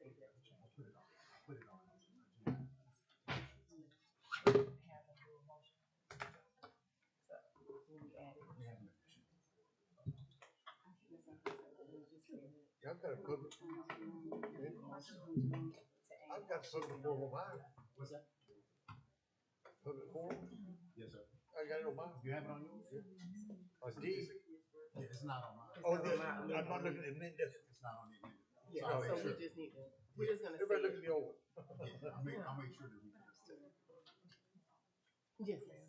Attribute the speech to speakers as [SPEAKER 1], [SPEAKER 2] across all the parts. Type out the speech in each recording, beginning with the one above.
[SPEAKER 1] Y'all got a public. I've got public forum on mine.
[SPEAKER 2] What's that?
[SPEAKER 1] Public forum?
[SPEAKER 2] Yes, sir.
[SPEAKER 1] I got it on mine.
[SPEAKER 2] You have it on yours?
[SPEAKER 1] On D.
[SPEAKER 2] Yeah, it's not on mine.
[SPEAKER 1] Oh, this, I'm not looking at me.
[SPEAKER 2] It's not on the agenda.
[SPEAKER 3] Yeah,
[SPEAKER 2] I'll
[SPEAKER 3] so
[SPEAKER 2] make
[SPEAKER 3] we
[SPEAKER 2] sure.
[SPEAKER 3] just need to, we're just gonna
[SPEAKER 1] Everybody
[SPEAKER 3] say
[SPEAKER 1] look at me over.
[SPEAKER 2] Yeah, I'll make sure that we do this.
[SPEAKER 3] yes, ma'am.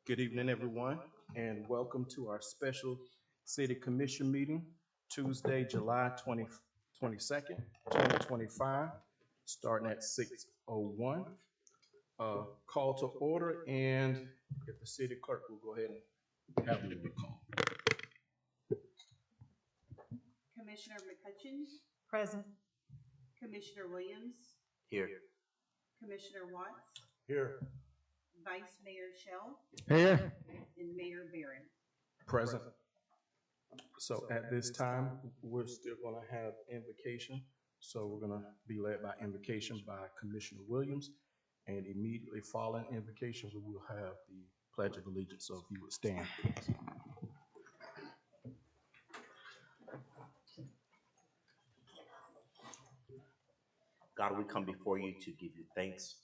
[SPEAKER 4] Good evening, everyone, and welcome to our special city commission meeting, Tuesday, July 22nd, 2025, starting at 6:01. Call to order, and if the city clerk will go ahead and have the roll call.
[SPEAKER 5] Commissioner McCutcheon,
[SPEAKER 3] Present.
[SPEAKER 5] Commissioner Williams,
[SPEAKER 4] Here.
[SPEAKER 5] Commissioner Watts,
[SPEAKER 1] Here.
[SPEAKER 5] Vice Mayor Shell,
[SPEAKER 3] Here.
[SPEAKER 5] and Mayor Barron.
[SPEAKER 4] Present. So at this time, we're still gonna have invocation. So we're gonna be led by invocation by Commissioner Williams. And immediately following invocation, we will have the Pledge of Allegiance. So if you would stand, please.
[SPEAKER 6] God, we come before you to give you thanks.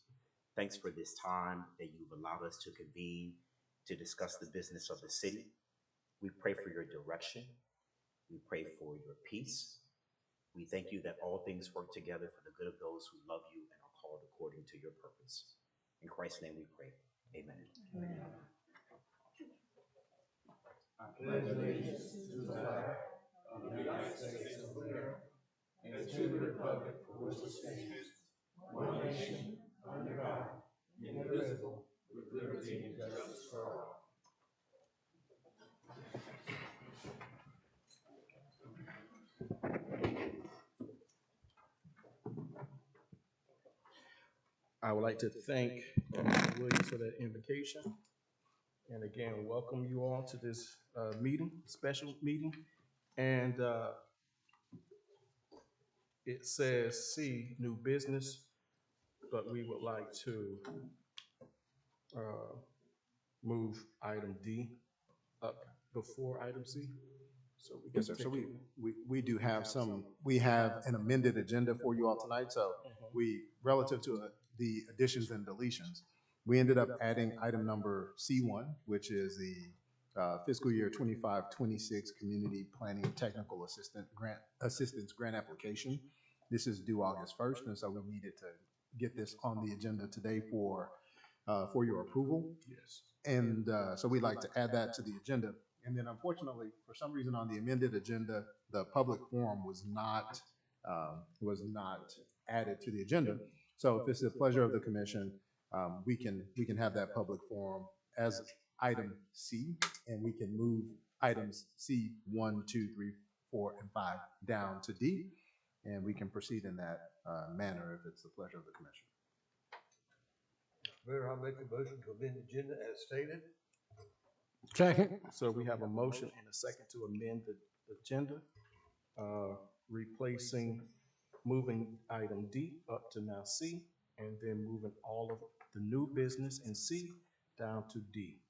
[SPEAKER 6] Thanks for this time that you've allowed us to convene to discuss the business of the city. We pray for your direction. We pray for your peace. We thank you that all things work together for the good of those who love you and are called according to your purpose. In Christ's name we pray. Amen.
[SPEAKER 3] Amen.
[SPEAKER 2] I pledge allegiance to the flag of the United States of America and to the republic for which it stands, one nation, under God, indivisible, with liberty and justice for all.
[SPEAKER 4] I would like to thank Mr. Williams for that invocation. And again, welcome you all to this meeting, special meeting. And it says C, new business, but we would like to move item D up before item C. So we
[SPEAKER 7] Yes, sir. So we do have we have an amended agenda for you all tonight. So relative to the additions and deletions, we ended up adding item number C1, which is the fiscal year 25-26 Community Planning Technical Assistance Grant application. This is due August 1st, and so we needed to get this on the agenda today for your approval.
[SPEAKER 4] Yes.
[SPEAKER 7] And so we'd like to add that to the agenda. And then unfortunately, for some reason on the amended agenda, the public forum was not added to the agenda. So if it's the pleasure of the commission, we can have that public forum as item C, and we can move items C, 1, 2, 3, 4, and 5 down to D, and we can proceed in that manner if it's the pleasure of the commission.
[SPEAKER 1] Mayor, I'll make a motion to amend the agenda as stated.
[SPEAKER 4] Second. So we have a motion and a second to amend the agenda, moving item D up to now C, and then moving all of the new business in C down to D.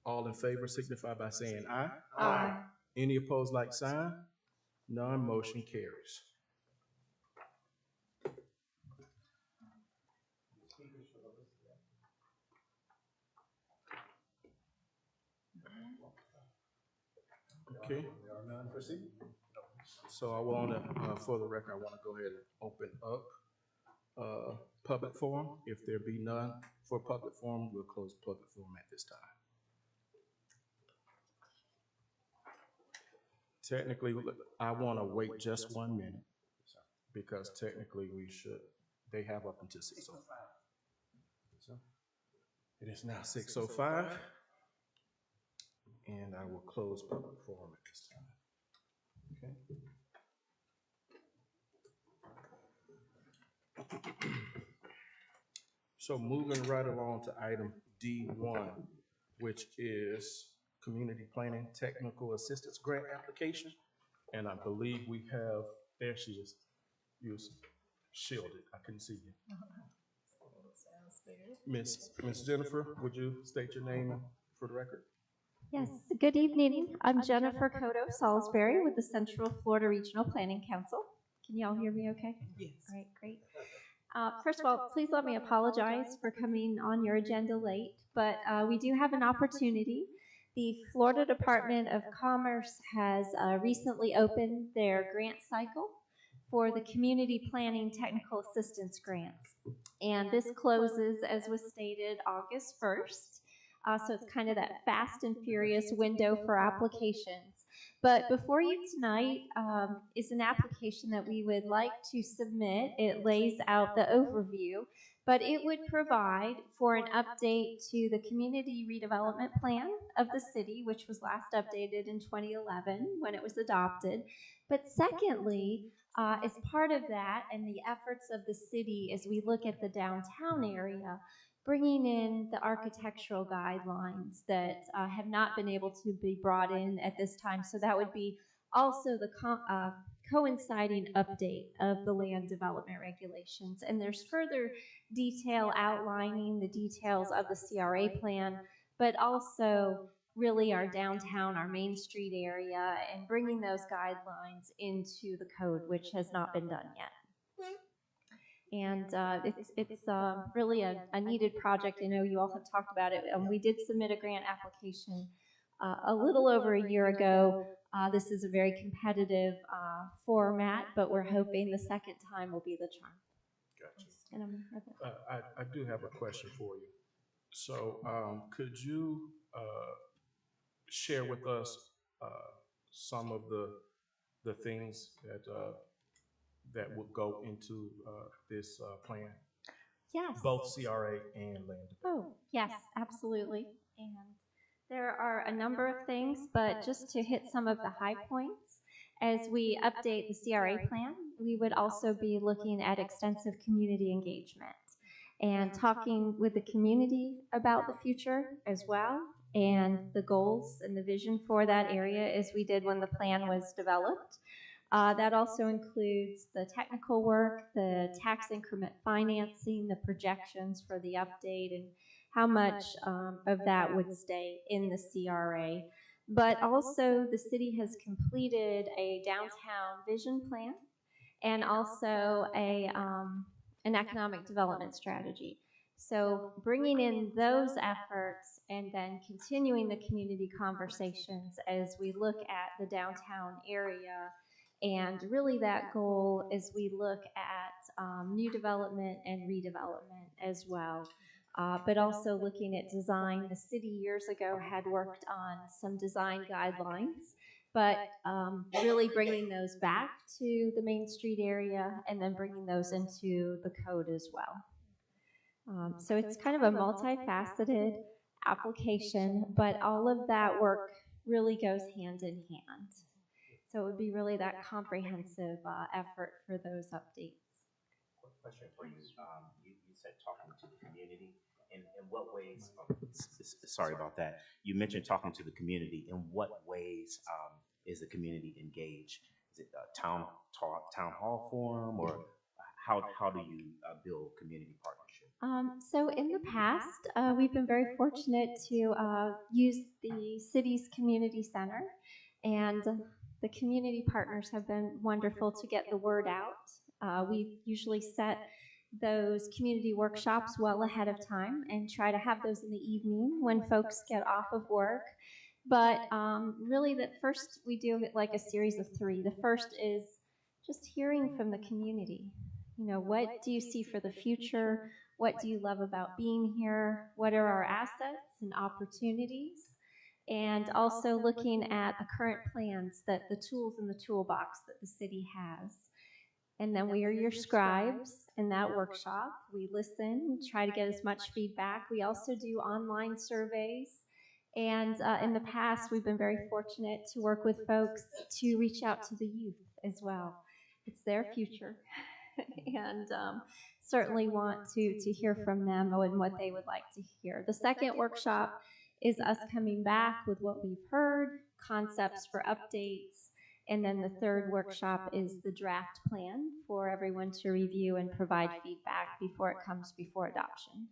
[SPEAKER 4] All in favor signify by saying aye.
[SPEAKER 3] Aye.
[SPEAKER 4] Any opposed, like sign? None, motion carries. Okay.
[SPEAKER 7] There are none for C.
[SPEAKER 4] So I want to, for the record, I want to go ahead and open up public forum. If there be none for public forum, we'll close public forum at this time. Technically, I want to wait just 1 minute because technically they have up until 6:05. It is now 6:05, and I will close public forum at this time. Okay. So moving right along to item D1, which is Community Planning Technical Assistance Grant Application. And I believe we have, there she is. You're shielded, I couldn't see you. Miss Jennifer, would you state your name for the record?
[SPEAKER 8] Yes, good evening. I'm Jennifer Cotto Salisbury with the Central Florida Regional Planning Council. Can you all hear me okay?
[SPEAKER 3] Yes.
[SPEAKER 8] All right, great. First of all, please let me apologize for coming on your agenda late, but we do have an opportunity. The Florida Department of Commerce has recently opened their grant cycle for the Community Planning Technical Assistance Grants. And this closes, as was stated, August 1st. So it's kind of that fast and furious window for applications. But before you tonight is an application that we would like to submit. It lays out the overview, but it would provide for an update to the community redevelopment plan of the city, which was last updated in 2011 when it was adopted. But secondly, as part of that and the efforts of the city as we look at the downtown area, bringing in the architectural guidelines that have not been able to be brought in at this time. So that would be also the coinciding update of the land development regulations. And there's further detail outlining the details of the CRA plan, but also really our downtown, our Main Street area, and bringing those guidelines into the code, which has not been done yet. And it's really a needed project. I know you all have talked about it. We did submit a grant application a little over a year ago. This is a very competitive format, but we're hoping the second time will be the charm.
[SPEAKER 4] Gotcha.
[SPEAKER 8] And
[SPEAKER 4] I do have a question for you. So could you share with us some of the things that would go into this plan?
[SPEAKER 8] Yes.
[SPEAKER 4] Both CRA and land development.
[SPEAKER 8] Oh, yes, absolutely. And there are a number of things, but just to hit some of the high points, as we update the CRA plan, we would also be looking at extensive community engagement and talking with the community about the future as well, and the goals and the vision for that area as we did when the plan was developed. That also includes the technical work, the tax increment financing, the projections for the update, and how much of that would stay in the CRA. But also the city has completed a downtown vision plan and also an economic development strategy. So bringing in those efforts and then continuing the community conversations as we look at the downtown area. And really that goal is we look at new development and redevelopment as well. But also looking at design. The city years ago had worked on some design guidelines, but really bringing those back to the Main Street area and then bringing those into the code as well. So it's kind of a multifaceted application, but all of that work really goes hand in hand. So it would be really that comprehensive effort for those updates.
[SPEAKER 6] Quick question for you. You said talking to the community. In what ways, sorry about that. You mentioned talking to the community. In what ways is the community engaged? Is it a town hall forum, or how do you build community partnership?
[SPEAKER 8] So in the past, we've been very fortunate to use the city's community center, and the community partners have been wonderful to get the word out. We usually set those community workshops well ahead of time and try to have those in the evening when folks get off of work. But really that first we do it like a series of 3. The first is just hearing from the community. You know, what do you see for the future? What do you love about being here? What are our assets and opportunities? And also looking at the current plans, that the tools in the toolbox that the city has. And then we are your scribes in that workshop. We listen, try to get as much feedback. We also do online surveys. And in the past, we've been very fortunate to work with folks to reach out to the youth as well. It's their future. And certainly want to hear from them and what they would like to hear. The second workshop is us coming back with what we've heard, concepts for updates, and then the third workshop is the draft plan for everyone to review and provide feedback before it comes before adoption.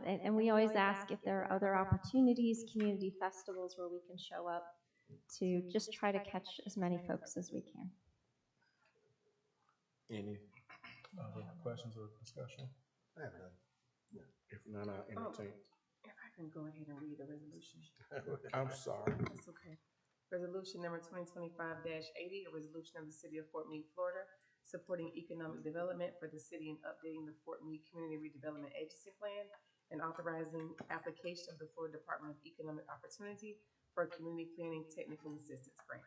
[SPEAKER 8] And we always ask if there are other opportunities, community festivals where we can show up to just try to catch as many folks as we can.
[SPEAKER 4] Any other questions or discussion?
[SPEAKER 1] I have none.
[SPEAKER 4] If none, I'll entertain.
[SPEAKER 3] If I can go ahead and read the resolution.
[SPEAKER 4] I'm sorry.
[SPEAKER 3] That's okay. Resolution number 2025-80, a resolution of the City of Fort Meade, Florida, supporting economic development for the city and updating the Fort Meade Community Redevelopment Agency Plan and authorizing application of the Florida Department of Economic Opportunity for a community planning technical assistance grant.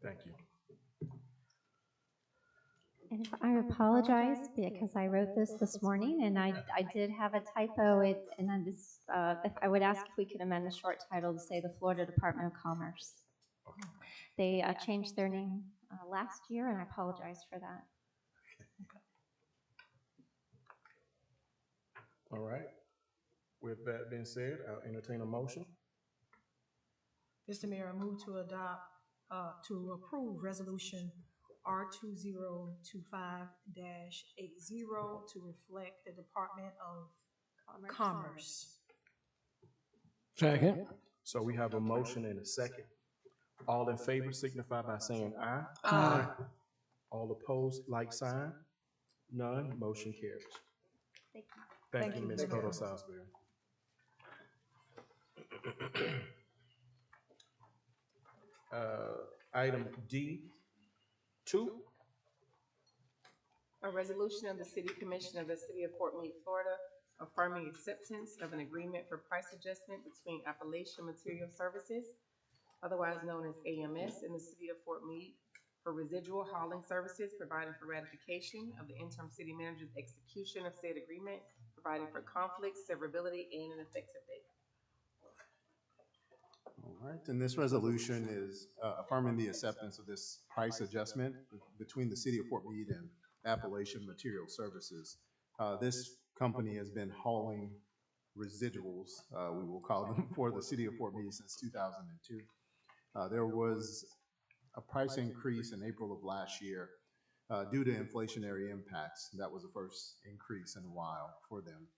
[SPEAKER 4] Thank you.
[SPEAKER 8] And I apologize because I wrote this morning and I did have a typo. And then this, I would ask if we could amend the short title to say the Florida Department of Commerce. They changed their name last year, and I apologize for that.
[SPEAKER 4] All right. With that being said, I'll entertain a motion.
[SPEAKER 9] Mr. Mayor, I move to adopt, to approve resolution R2025-80 to reflect the Department of Commerce.
[SPEAKER 2] Second.
[SPEAKER 4] So we have a motion and a second. All in favor signify by saying aye.
[SPEAKER 2] Aye.
[SPEAKER 4] All opposed, like sign. None, motion carries. Thank you, Ms. Cotto Salisbury. Item D2.
[SPEAKER 3] A resolution of the City Commission of the City of Fort Meade, Florida, affirming acceptance of an agreement for price adjustment between Appalachian Material Services, otherwise known as AMS, in the City of Fort Meade for residual hauling services, providing for ratification of the interim city manager's execution of said agreement, providing for conflict, severability, and an effective date.
[SPEAKER 7] All right, and this resolution is affirming the acceptance of this price adjustment between the City of Fort Meade and Appalachian Material Services. This company has been hauling residuals, we will call them, for the City of Fort Meade since 2002. There was a price increase in April of last year due to inflationary impacts. That was the first increase in a while for them.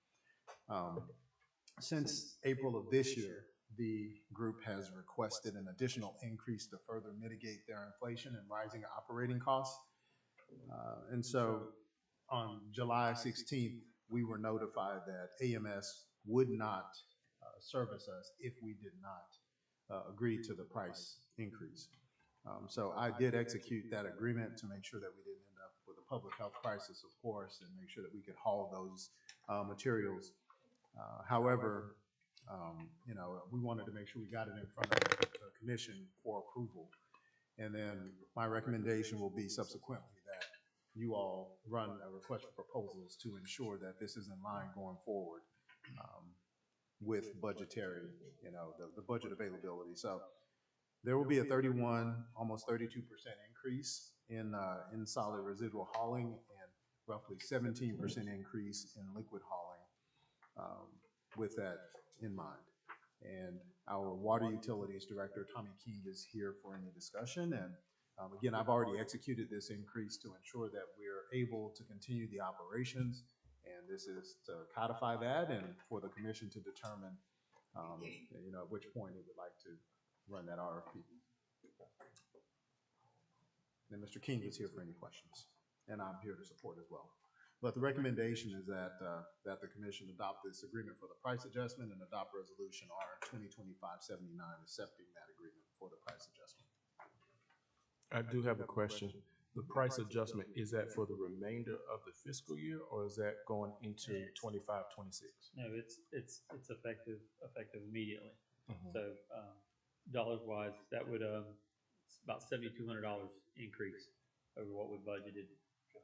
[SPEAKER 7] Since April of this year, the group has requested an additional increase to further mitigate their inflation and rising operating costs. And so on July 16th, we were notified that AMS would not service us if we did not agree to the price increase. So I did execute that agreement to make sure that we didn't end up with a public health crisis, of course, and make sure that we could haul those materials. However, you know, we wanted to make sure we got it in front of the commission for approval. And then my recommendation will be subsequently that you all run a request for proposals to ensure that this is in line going forward with budgetary, you know, the budget availability. So there will be a 31, almost 32% increase in solid residual hauling and roughly 17% increase in liquid hauling with that in mind. And our water utilities director, Tommy King, is here for any discussion. And again, I've already executed this increase to ensure that we're able to continue the operations. And this is to codify that and for the commission to determine, you know, at which point it would like to run that RFP. And Mr. King is here for any questions, and I'm here to support as well. But the recommendation is that that the commission adopt this agreement for the price adjustment and adopt resolution R 2025-79 accepting that agreement for the price adjustment.
[SPEAKER 4] I do have a question. The price adjustment, is that for the remainder of the fiscal year, or is that going into 25-26?
[SPEAKER 10] No, it's effective immediately. So dollars wise, that would
[SPEAKER 2] about $7,200 increase over what we budgeted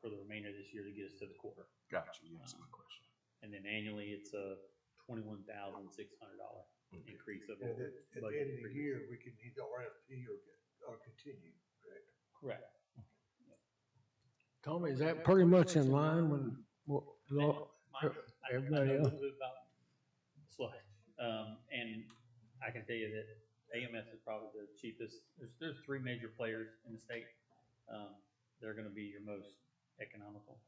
[SPEAKER 2] for the remainder of this year to get us to the quarter.
[SPEAKER 4] Gotcha, you answered my question.
[SPEAKER 2] And then annually, it's a $21,600 increase over
[SPEAKER 1] And
[SPEAKER 2] what we
[SPEAKER 1] at the end
[SPEAKER 2] budgeted.
[SPEAKER 1] of the year, we can either RFP or continue, correct?
[SPEAKER 2] Correct.
[SPEAKER 10] Tommy, is that pretty much in line with what,
[SPEAKER 2] I
[SPEAKER 10] everybody
[SPEAKER 2] know a
[SPEAKER 10] else?
[SPEAKER 2] little bit about sludge. And I can tell you that AMS is probably the cheapest. There's three major players in the state. They're gonna be your most economical.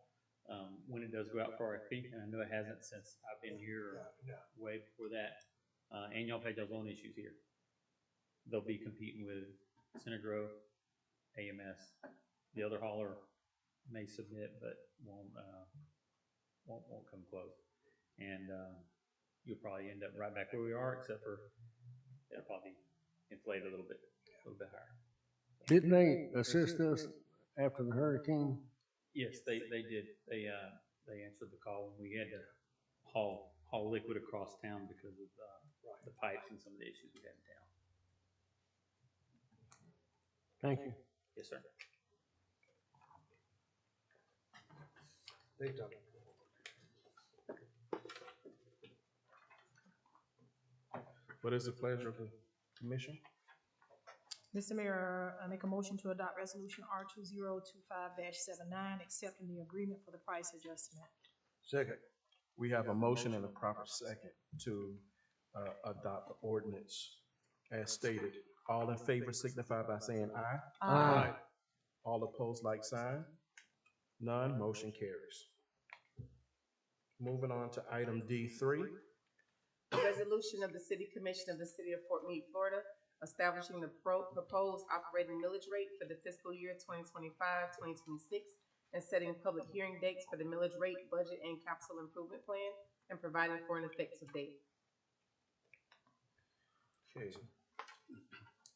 [SPEAKER 2] When it does go out for RFP, and I know it hasn't since I've been here or
[SPEAKER 1] No.
[SPEAKER 2] way before that, and y'all had y'all's own issues here. They'll be competing with Centergrove, AMS. The other hauler may submit, but won't come close. And you'll probably end up right back where we are, except for it'll probably inflate a little bit higher.
[SPEAKER 10] Didn't they assist us after the hurricane?
[SPEAKER 2] Yes, they did. They answered the call when we had to haul liquid across town because of the pipes and some of the issues we had in town.
[SPEAKER 10] Thank you.
[SPEAKER 2] Yes, sir.
[SPEAKER 1] Thanks, Tommy.
[SPEAKER 4] What is the pleasure of the commission?
[SPEAKER 9] Mr. Mayor, I make a motion to adopt resolution R 2025-79, accepting the agreement for the price adjustment.
[SPEAKER 1] Second.
[SPEAKER 4] We have a motion and a proper second to adopt the ordinance as stated. All in favor signify by saying aye.
[SPEAKER 10] Aye.
[SPEAKER 4] All opposed, like sign. None, motion carries. Moving on to item D3.
[SPEAKER 3] Resolution of the City Commission of the City of Fort Meade, Florida, establishing the proposed operating millage rate for the fiscal year 2025-2026 and setting public hearing dates for the millage rate, budget, and capital improvement plan, and providing for an effective date.
[SPEAKER 1] Okay.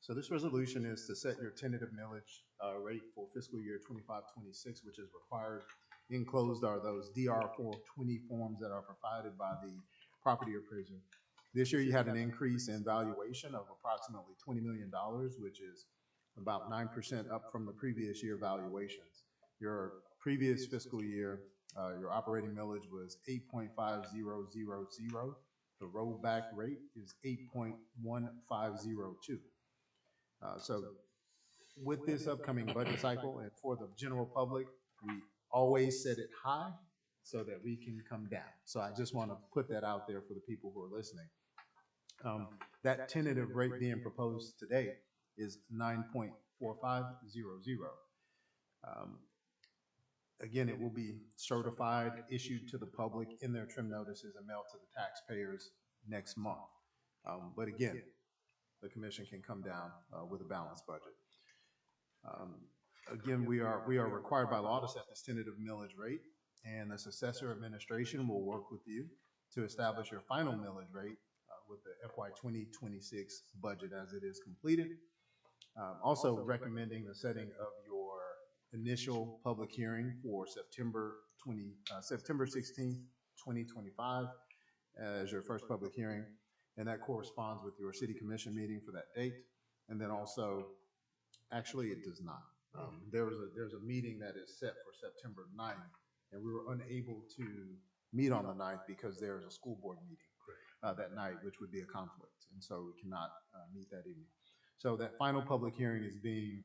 [SPEAKER 7] So this resolution is to set your tentative millage rate for fiscal year 25-26, which is required. Enclosed are those DR 420 forms that are provided by the property appraiser. This year you had an increase in valuation of approximately $20 million, which is about 9% up from the previous year valuations. Your previous fiscal year, your operating millage was 8.5000. The rollback rate is 8.1502. So with this upcoming budget cycle and for the general public, we always set it high so that we can come down. So I just want to put that out there for the people who are listening. That tentative rate being proposed today is 9.4500. Again, it will be certified, issued to the public in their trim notices and mailed to the taxpayers next month. But again, the commission can come down with a balanced budget. Again, we are required by law to set this tentative millage rate, and the successor administration will work with you to establish your final millage rate with the FY 2026 budget as it is completed. Also recommending the setting of your initial public hearing for September 16th, 2025 as your first public hearing, and that corresponds with your city commission meeting for that date. And then also, actually it does not. There's a meeting that is set for September 9th, and we were unable to meet on the 9th because there's a school board meeting that night, which would be a conflict, and so we cannot meet that evening. So that final public hearing is being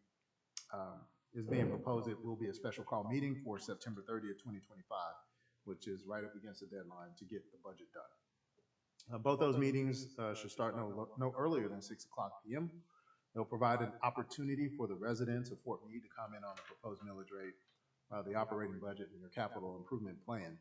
[SPEAKER 7] proposed. It will be a special call meeting for September 30th, 2025, which is right up against the deadline to get the budget done. Both those meetings should start no earlier than 6 o'clock p.m. They'll provide an opportunity for the residents of Fort Meade to comment on the proposed millage rate, the operating budget, and your capital improvement plan.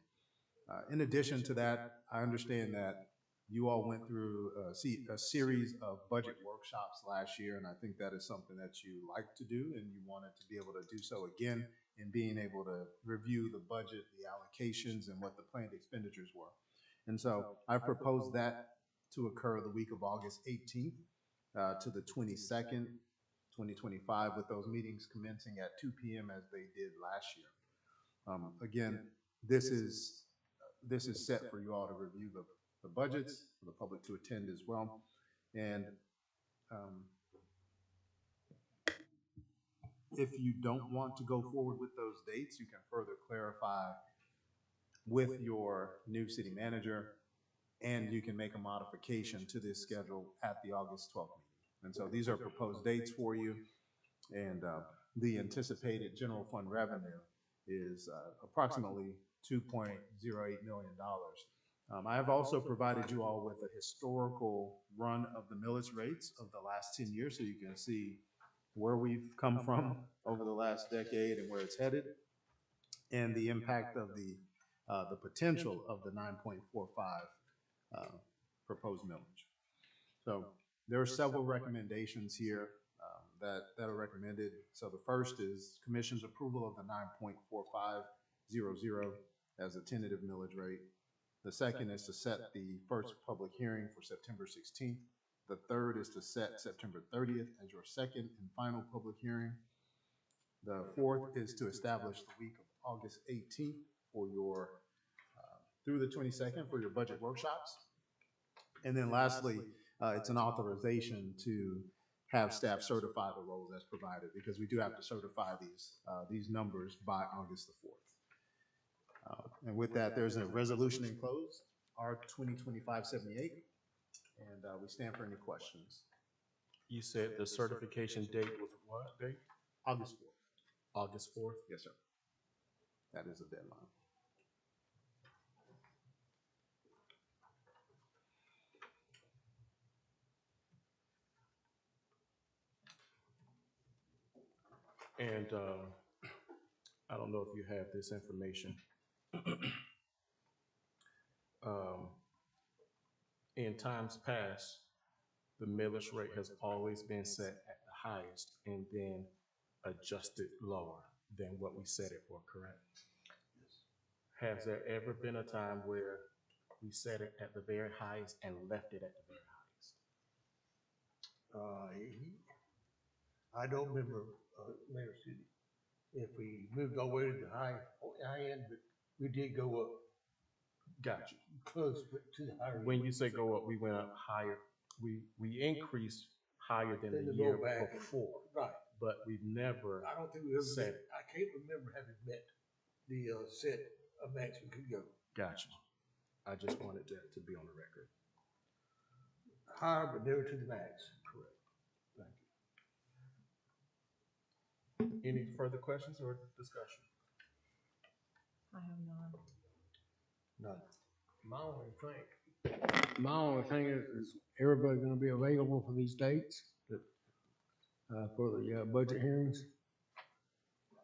[SPEAKER 7] In addition to that, I understand that you all went through a series of budget workshops last year, and I think that is something that you like to do, and you wanted to be able to do so again in being able to review the budget, the allocations, and what the planned expenditures were. And so I proposed that to occur the week of August 18th to the 22nd, 2025, with those meetings commencing at 2 p.m. as they did last year. Again, this is set for you all to review the budgets, for the public to attend as well. And If you don't want to go forward with those dates, you can further clarify with your new city manager, and you can make a modification to this schedule at the August 12th meeting. And so these are proposed dates for you, and the anticipated general fund revenue is approximately $2.08 million. I have also provided you all with a historical run of the millage rates of the last 10 years, so you can see where we've come from over the last decade and where it's headed, and the impact of the potential of the 9.45 proposed millage. So there are several recommendations here that are recommended. So the first is Commission's approval of the 9.4500 as a tentative millage rate. The second is to set the first public hearing for September 16th. The third is to set September 30th as your second and final public hearing. The fourth is to establish the week of August 18th for your, through the 22nd for your budget workshops. And then lastly, it's an authorization to have staff certify the roles as provided, because we do have to certify these numbers by August the 4th. And with that, there's a resolution enclosed, R 2025-78, and we stand for any questions.
[SPEAKER 4] You said the certification date was what date?
[SPEAKER 7] August 4th.
[SPEAKER 4] August 4th?
[SPEAKER 7] Yes, sir. That is a deadline.
[SPEAKER 4] And I don't know if you have this information. In times past, the millage rate has always been set at the highest and then adjusted lower than what we set it for, correct? Has there ever been a time where we set it at the very highest and left it at the very highest?
[SPEAKER 1] I don't remember, Mayor City, if we moved all the way to the high end, but we did go up
[SPEAKER 4] Got you.
[SPEAKER 1] close to the higher.
[SPEAKER 4] When you say go up, we went up higher. We increased higher than
[SPEAKER 1] Then
[SPEAKER 4] the
[SPEAKER 1] the
[SPEAKER 4] year
[SPEAKER 1] rollback.
[SPEAKER 4] before,
[SPEAKER 1] Right.
[SPEAKER 4] but we've never
[SPEAKER 1] I don't think we ever
[SPEAKER 4] set.
[SPEAKER 1] met, I can't remember having met the set of max we could go.
[SPEAKER 4] Got you. I just wanted that to be on the record.
[SPEAKER 1] Higher, but never to the max.
[SPEAKER 4] Correct. Thank you. Any further questions or discussion?
[SPEAKER 9] I have none.
[SPEAKER 1] None.
[SPEAKER 10] My only thing is everybody gonna be available for these dates? For the budget hearings?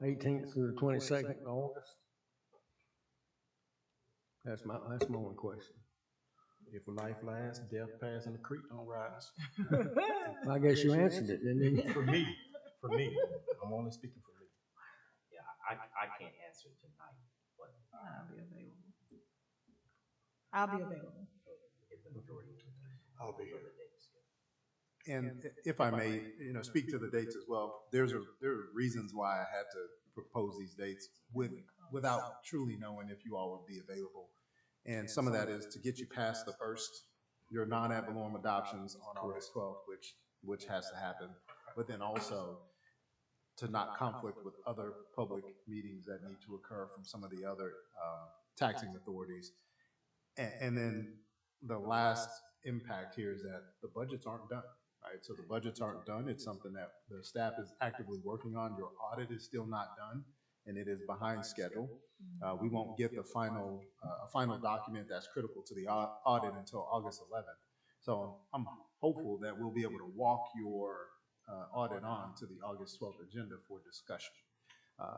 [SPEAKER 10] 18th through the 22nd of August? That's my only question.
[SPEAKER 4] If life lasts, death pass, and the creek don't rise.
[SPEAKER 10] I guess you answered it, didn't you?
[SPEAKER 4] For me, I'm only speaking for me.
[SPEAKER 6] Yeah, I can't answer tonight, but
[SPEAKER 9] I'll be available. I'll be available.
[SPEAKER 6] if the majority.
[SPEAKER 1] I'll be here.
[SPEAKER 7] And if I may, speak to the dates as well, there are reasons why I had to propose these dates without truly knowing if you all would be available. And some of that is to get you past the first, your non-ad valorem adoptions on August 12th, which has to happen, but then also to not conflict with other public meetings that need to occur from some of the other taxing authorities. And then the last impact here is that the budgets aren't done, right? So the budgets aren't done. It's something that the staff is actively working on. Your audit is still not done, and it is behind schedule. We won't get the final document that's critical to the audit until August 11th. So I'm hopeful that we'll be able to walk your audit on to the August 12th agenda for discussion.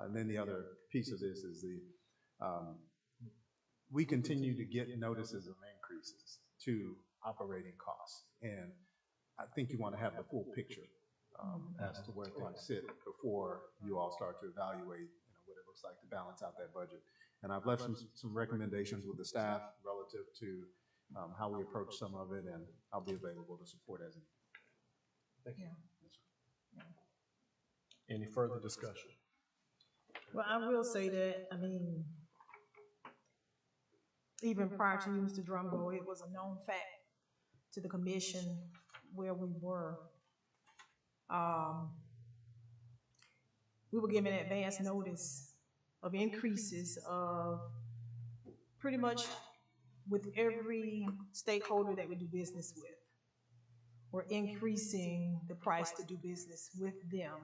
[SPEAKER 7] And then the other piece of this is we continue to get notices of increases to operating costs. And I think you want to have the full picture as to where things sit before you all start to evaluate what it looks like to balance out that budget. And I've left some recommendations with the staff relative to how we approach some of it, and I'll be available to support as needed.
[SPEAKER 1] Thank you.
[SPEAKER 4] Any further discussion?
[SPEAKER 9] Well, I will say that, I mean, even prior to you, Mr. Drumgo, it was a known fact to the commission where we were. we were given advance notice of increases of pretty much with every stakeholder that we do business with. We're increasing the price to do business with them.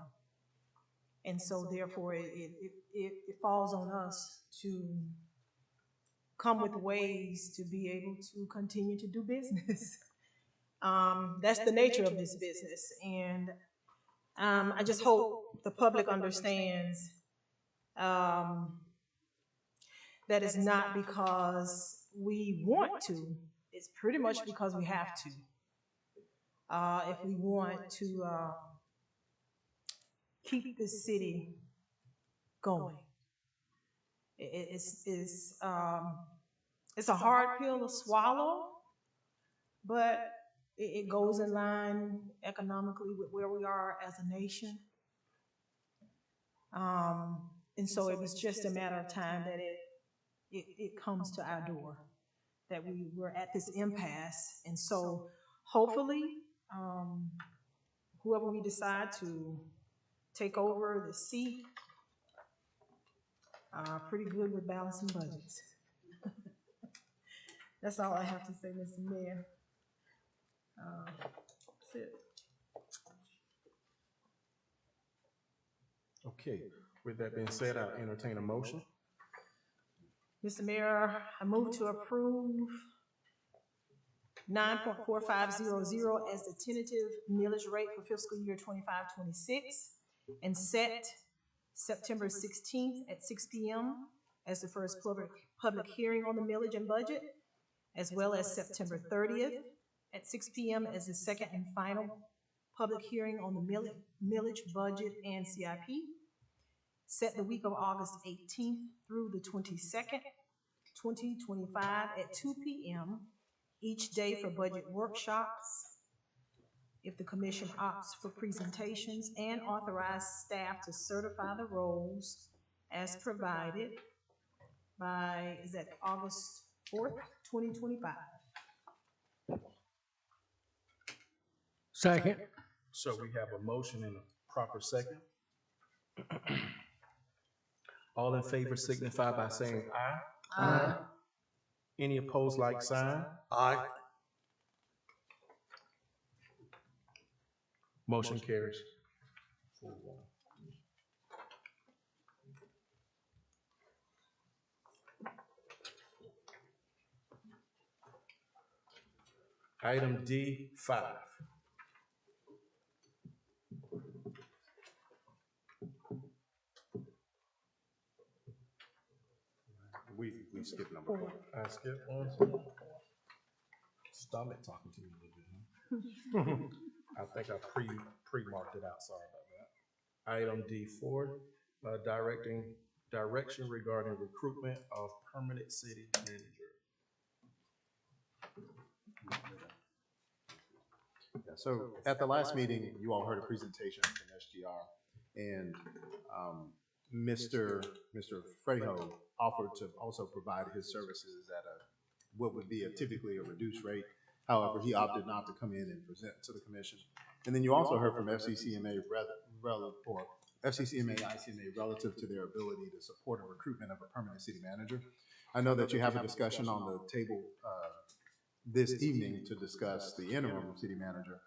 [SPEAKER 9] And so therefore, it falls on us to come with ways to be able to continue to do business. That's the nature of this business. And I just hope the public understands that it's not because we want to, it's pretty much because we have to. If we want to keep the city going. It's a hard pill to swallow, but it goes in line economically with where we are as a nation. And so it was just a matter of time that it comes to our door, that we're at this impasse. And so hopefully, whoever we decide to take over the seat, pretty good with balancing budgets. That's all I have to say, Mr. Mayor. That's it.
[SPEAKER 4] Okay, with that being said, I'll entertain a motion.
[SPEAKER 9] Mr. Mayor, I move to approve 9.4500 as the tentative millage rate for fiscal year 25-26 and set September 16th at 6 p.m. as the first public hearing on the millage and budget, as well as September 30th at 6 p.m. as the second and final public hearing on the millage budget and CIP. Set the week of August 18th through the 22nd, 2025 at 2 p.m. each day for budget workshops, if the commission opts for presentations, and authorize staff to certify the roles as provided by, is that August 4th, 2025?
[SPEAKER 10] Second.
[SPEAKER 4] So we have a motion and a proper second. All in favor signify by saying aye.
[SPEAKER 10] Aye.
[SPEAKER 4] Any opposed, like sign?
[SPEAKER 1] Aye.
[SPEAKER 4] Motion carries. Item D5.
[SPEAKER 7] We skipped number 4.
[SPEAKER 4] I skipped one. Stomach talking to me a little bit, huh? I think I pre-marked it out, sorry about that. Item D4, direction regarding recruitment of permanent city manager.
[SPEAKER 7] Yeah, so at the last meeting, you all heard a presentation from SGR, and Mr. Frejo offered to also provide his services at what would be typically a reduced rate. However, he opted not to come in and present to the commission. And then you also heard from FCCMA ICMA relative to their ability to support a recruitment of a permanent city manager. I know that you have a discussion on the table this evening to discuss the interim city manager.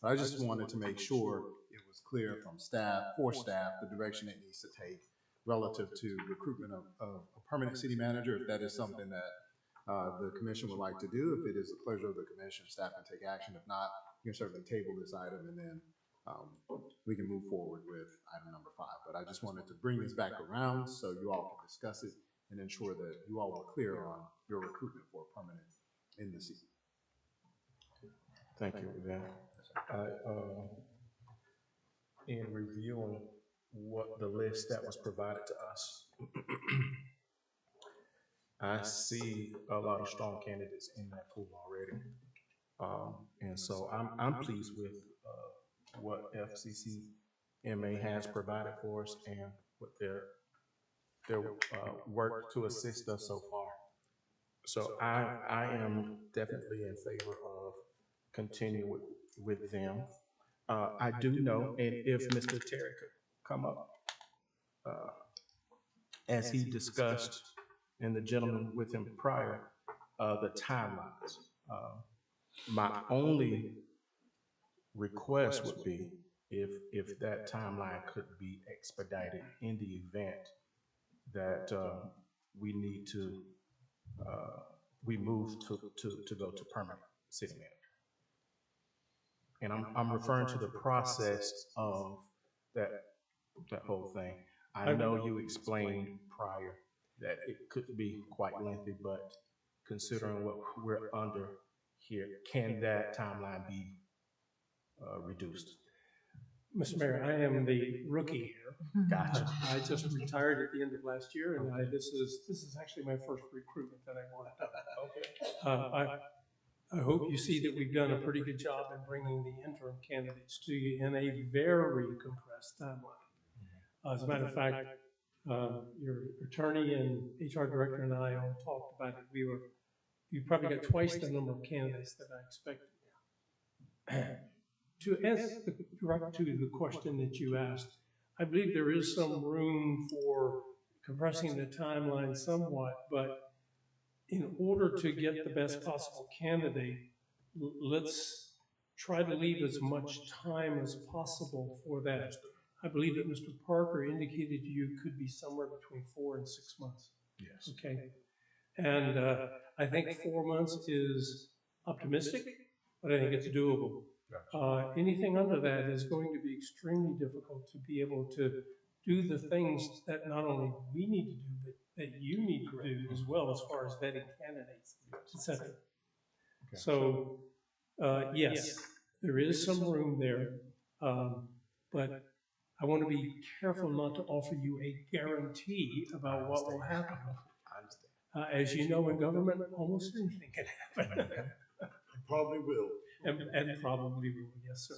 [SPEAKER 7] But I just wanted to make sure it was clear from staff, the direction it needs to take relative to recruitment of a permanent city manager, if that is something that the commission would like to do. If it is the pleasure of the commission, staff can take action. If not, you can certainly table this item, and then we can move forward with item number 5. But I just wanted to bring this back around so you all can discuss it and ensure that you all were clear on your recruitment for a permanent in the seat.
[SPEAKER 4] Thank you for that. In reviewing what the list that was provided to us, I see a lot of strong candidates in that pool already. And so I'm pleased with what FCCMA has provided for us and what their work to assist us so far. So I am definitely in favor of continuing with them. I do know, and if Mr. Terry could come up, as he discussed, and the gentleman with him prior, the timelines. My only request would be if that timeline could be expedited in the event that we need to, we move to go to permanent city manager. And I'm referring to the process of that whole thing. I know you explained prior that it could be quite lengthy, but considering what we're under here, can that timeline be reduced?
[SPEAKER 2] Mr. Mayor, I am the rookie here.
[SPEAKER 4] Gotcha.
[SPEAKER 2] I just retired at the end of last year, and this is actually my first recruitment that I worked on. I hope you see that we've done a pretty good job in bringing the interim candidates to you in a very compressed timeline. As a matter of fact, your attorney and HR director and I all talked about it. You probably got twice the number of candidates that I expected. To answer the question that you asked, I believe there is some room for compressing the timeline somewhat, but in order to get the best possible candidate, let's try to leave as much time as possible for that. I believe that Mr. Parker indicated you could be somewhere between 4 and 6 months.
[SPEAKER 4] Yes.
[SPEAKER 2] Okay. And I think 4 months is optimistic, but I think it's doable. Anything under that is going to be extremely difficult to be able to do the things that not only we need to do, but that you need to do as well, as far as vetting candidates, etc. So, yes, there is some room there, but I want to be careful not to offer you a guarantee about what will happen. As you know, in government, almost anything can happen.
[SPEAKER 1] Probably will.
[SPEAKER 2] And probably will, yes, sir.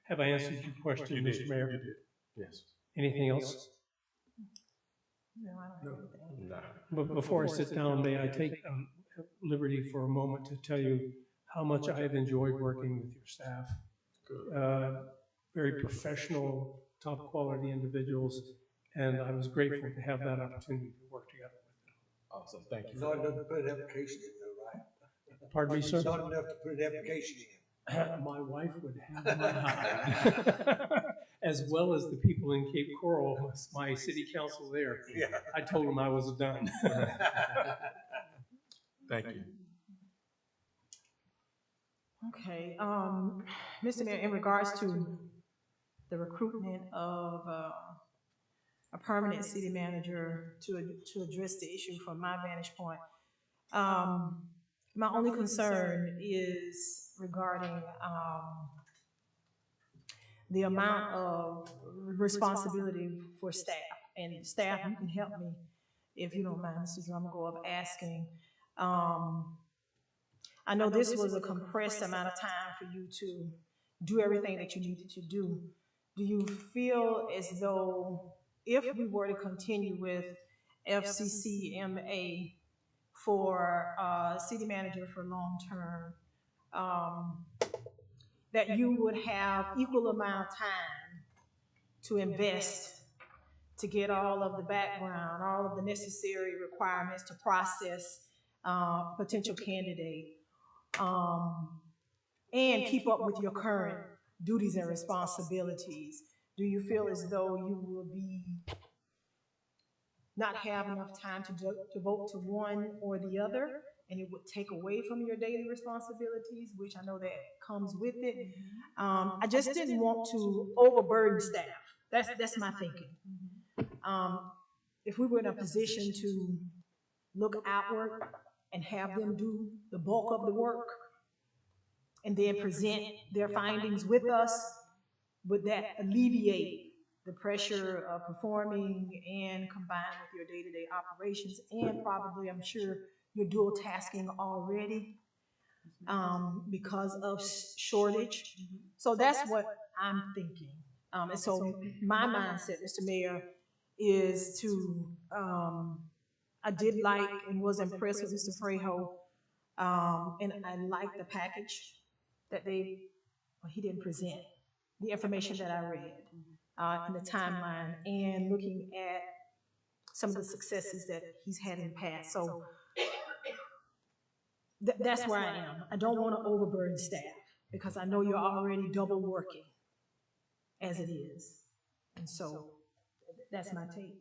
[SPEAKER 2] Have I answered your question, Mr. Mayor?
[SPEAKER 4] You did. Yes.
[SPEAKER 2] Anything else?
[SPEAKER 9] No, I don't have anything.
[SPEAKER 4] No.
[SPEAKER 2] But before I sit down, may I take liberty for a moment to tell you how much I have enjoyed working with your staff. Very professional, top quality individuals, and I was grateful to have that opportunity to work together with them.
[SPEAKER 4] Awesome. Thank you.
[SPEAKER 1] Not enough to put an application in though, right?
[SPEAKER 2] Pardon me, sir?
[SPEAKER 1] Not enough to put an application in.
[SPEAKER 2] My wife would have my heart. As well as the people in Cape Coral, my city council there.
[SPEAKER 1] Yeah.
[SPEAKER 2] I told them I was done.
[SPEAKER 4] Thank you.
[SPEAKER 9] Okay, Mr. Mayor, in regards to the recruitment of a permanent city manager to address the issue from my vantage point, my only concern is regarding the amount of responsibility for staff. And staff, you can help me if you don't mind, Mr. Drumgo, of asking. I know this was a compressed amount of time for you to do everything that you needed to do. Do you feel as though if we were to continue with FCCMA for city manager for long term, that you would have equal amount of time to invest to get all of the background, all of the necessary requirements to process potential candidate, and keep up with your current duties and responsibilities? Do you feel as though you will be not have enough time to devote to one or the other, and it would take away from your daily responsibilities, which I know that comes with it? I just didn't want to overburden staff. That's my thinking. If we were in a position to look outward and have them do the bulk of the work and then present their findings with us, would that alleviate the pressure of performing and combined with your day-to-day operations, and probably, I'm sure, you're dual tasking already because of shortage? So that's what I'm thinking. And so my mindset, Mr. Mayor, is to, I did like and was impressed with Mr. Frejo, and I like the package that he didn't present, the information that I read. in the timeline and looking at some of the successes that he's had in the past. So that's where I am. I don't want to overburden staff because I know you're already double working as it is. And so that's my take.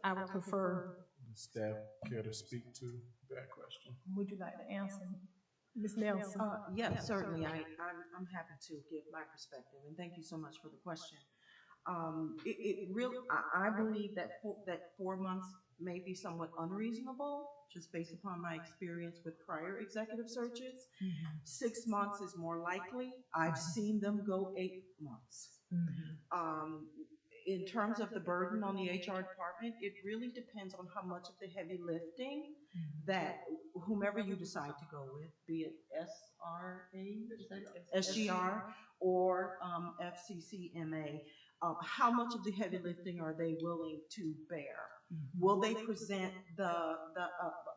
[SPEAKER 9] I would prefer.
[SPEAKER 4] Does staff care to speak to that question?
[SPEAKER 9] Would you like to answer, Ms. Nelson?
[SPEAKER 2] Yeah, certainly. I'm happy to give my perspective, and thank you so much for the question. It really, I believe that 4 months may be somewhat unreasonable, just based upon my experience with prior executive searches. 6 months is more likely. I've seen them go 8 months. In terms of the burden on the HR department, it really depends on how much of the heavy lifting that whomever you decide to go with, be it SGR or FCCMA, how much of the heavy lifting are they willing to bear? Will they present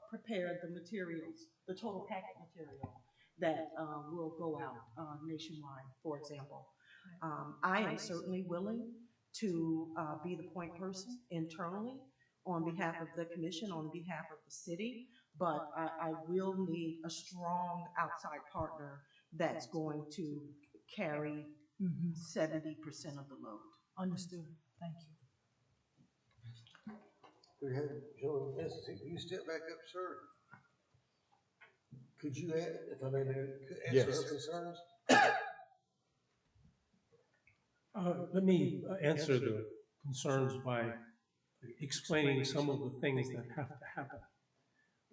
[SPEAKER 2] prepare the materials, the total packet material that will go out nationwide, for example? I am certainly willing to be the point person internally on behalf of the commission, on behalf of the city, but I will need a strong outside partner that's going to carry 70% of the load.
[SPEAKER 9] Understood. Thank you.
[SPEAKER 1] We have, Joe, can you step back up, sir? Could you add, if I may, answer her concerns?
[SPEAKER 11] Let me answer the concerns by explaining some of the things that have to happen.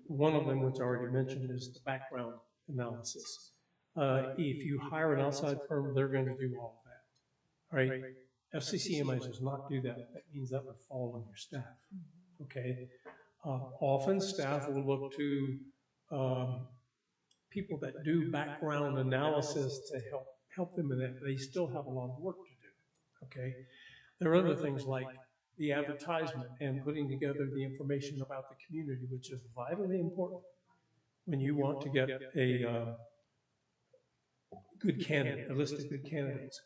[SPEAKER 11] One of them, which I already mentioned, is the background analysis. If you hire an outside firm, they're going to do all of that, right? FCCMA does not do that. That means that would fall on your staff, okay? Often staff will look to people that do background analysis to help them in that. They still have a lot of work to do, okay? There are other things like the advertisement and putting together the information about the community, which is vitally important when you want to get a good candidate, a list of good candidates.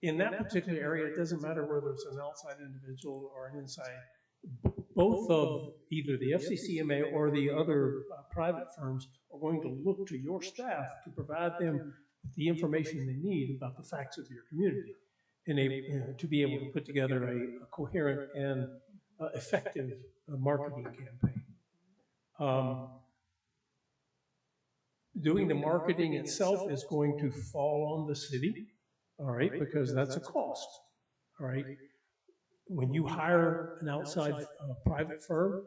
[SPEAKER 11] In that particular area, it doesn't matter whether it's an outside individual or an inside. Both of either the FCCMA or the other private firms are going to look to your staff to provide them with the information they need about the facts of your community and to be able to put together a coherent and effective marketing campaign. Doing the marketing itself is going to fall on the city, all right, because that's a cost, all right. When you hire an outside private firm,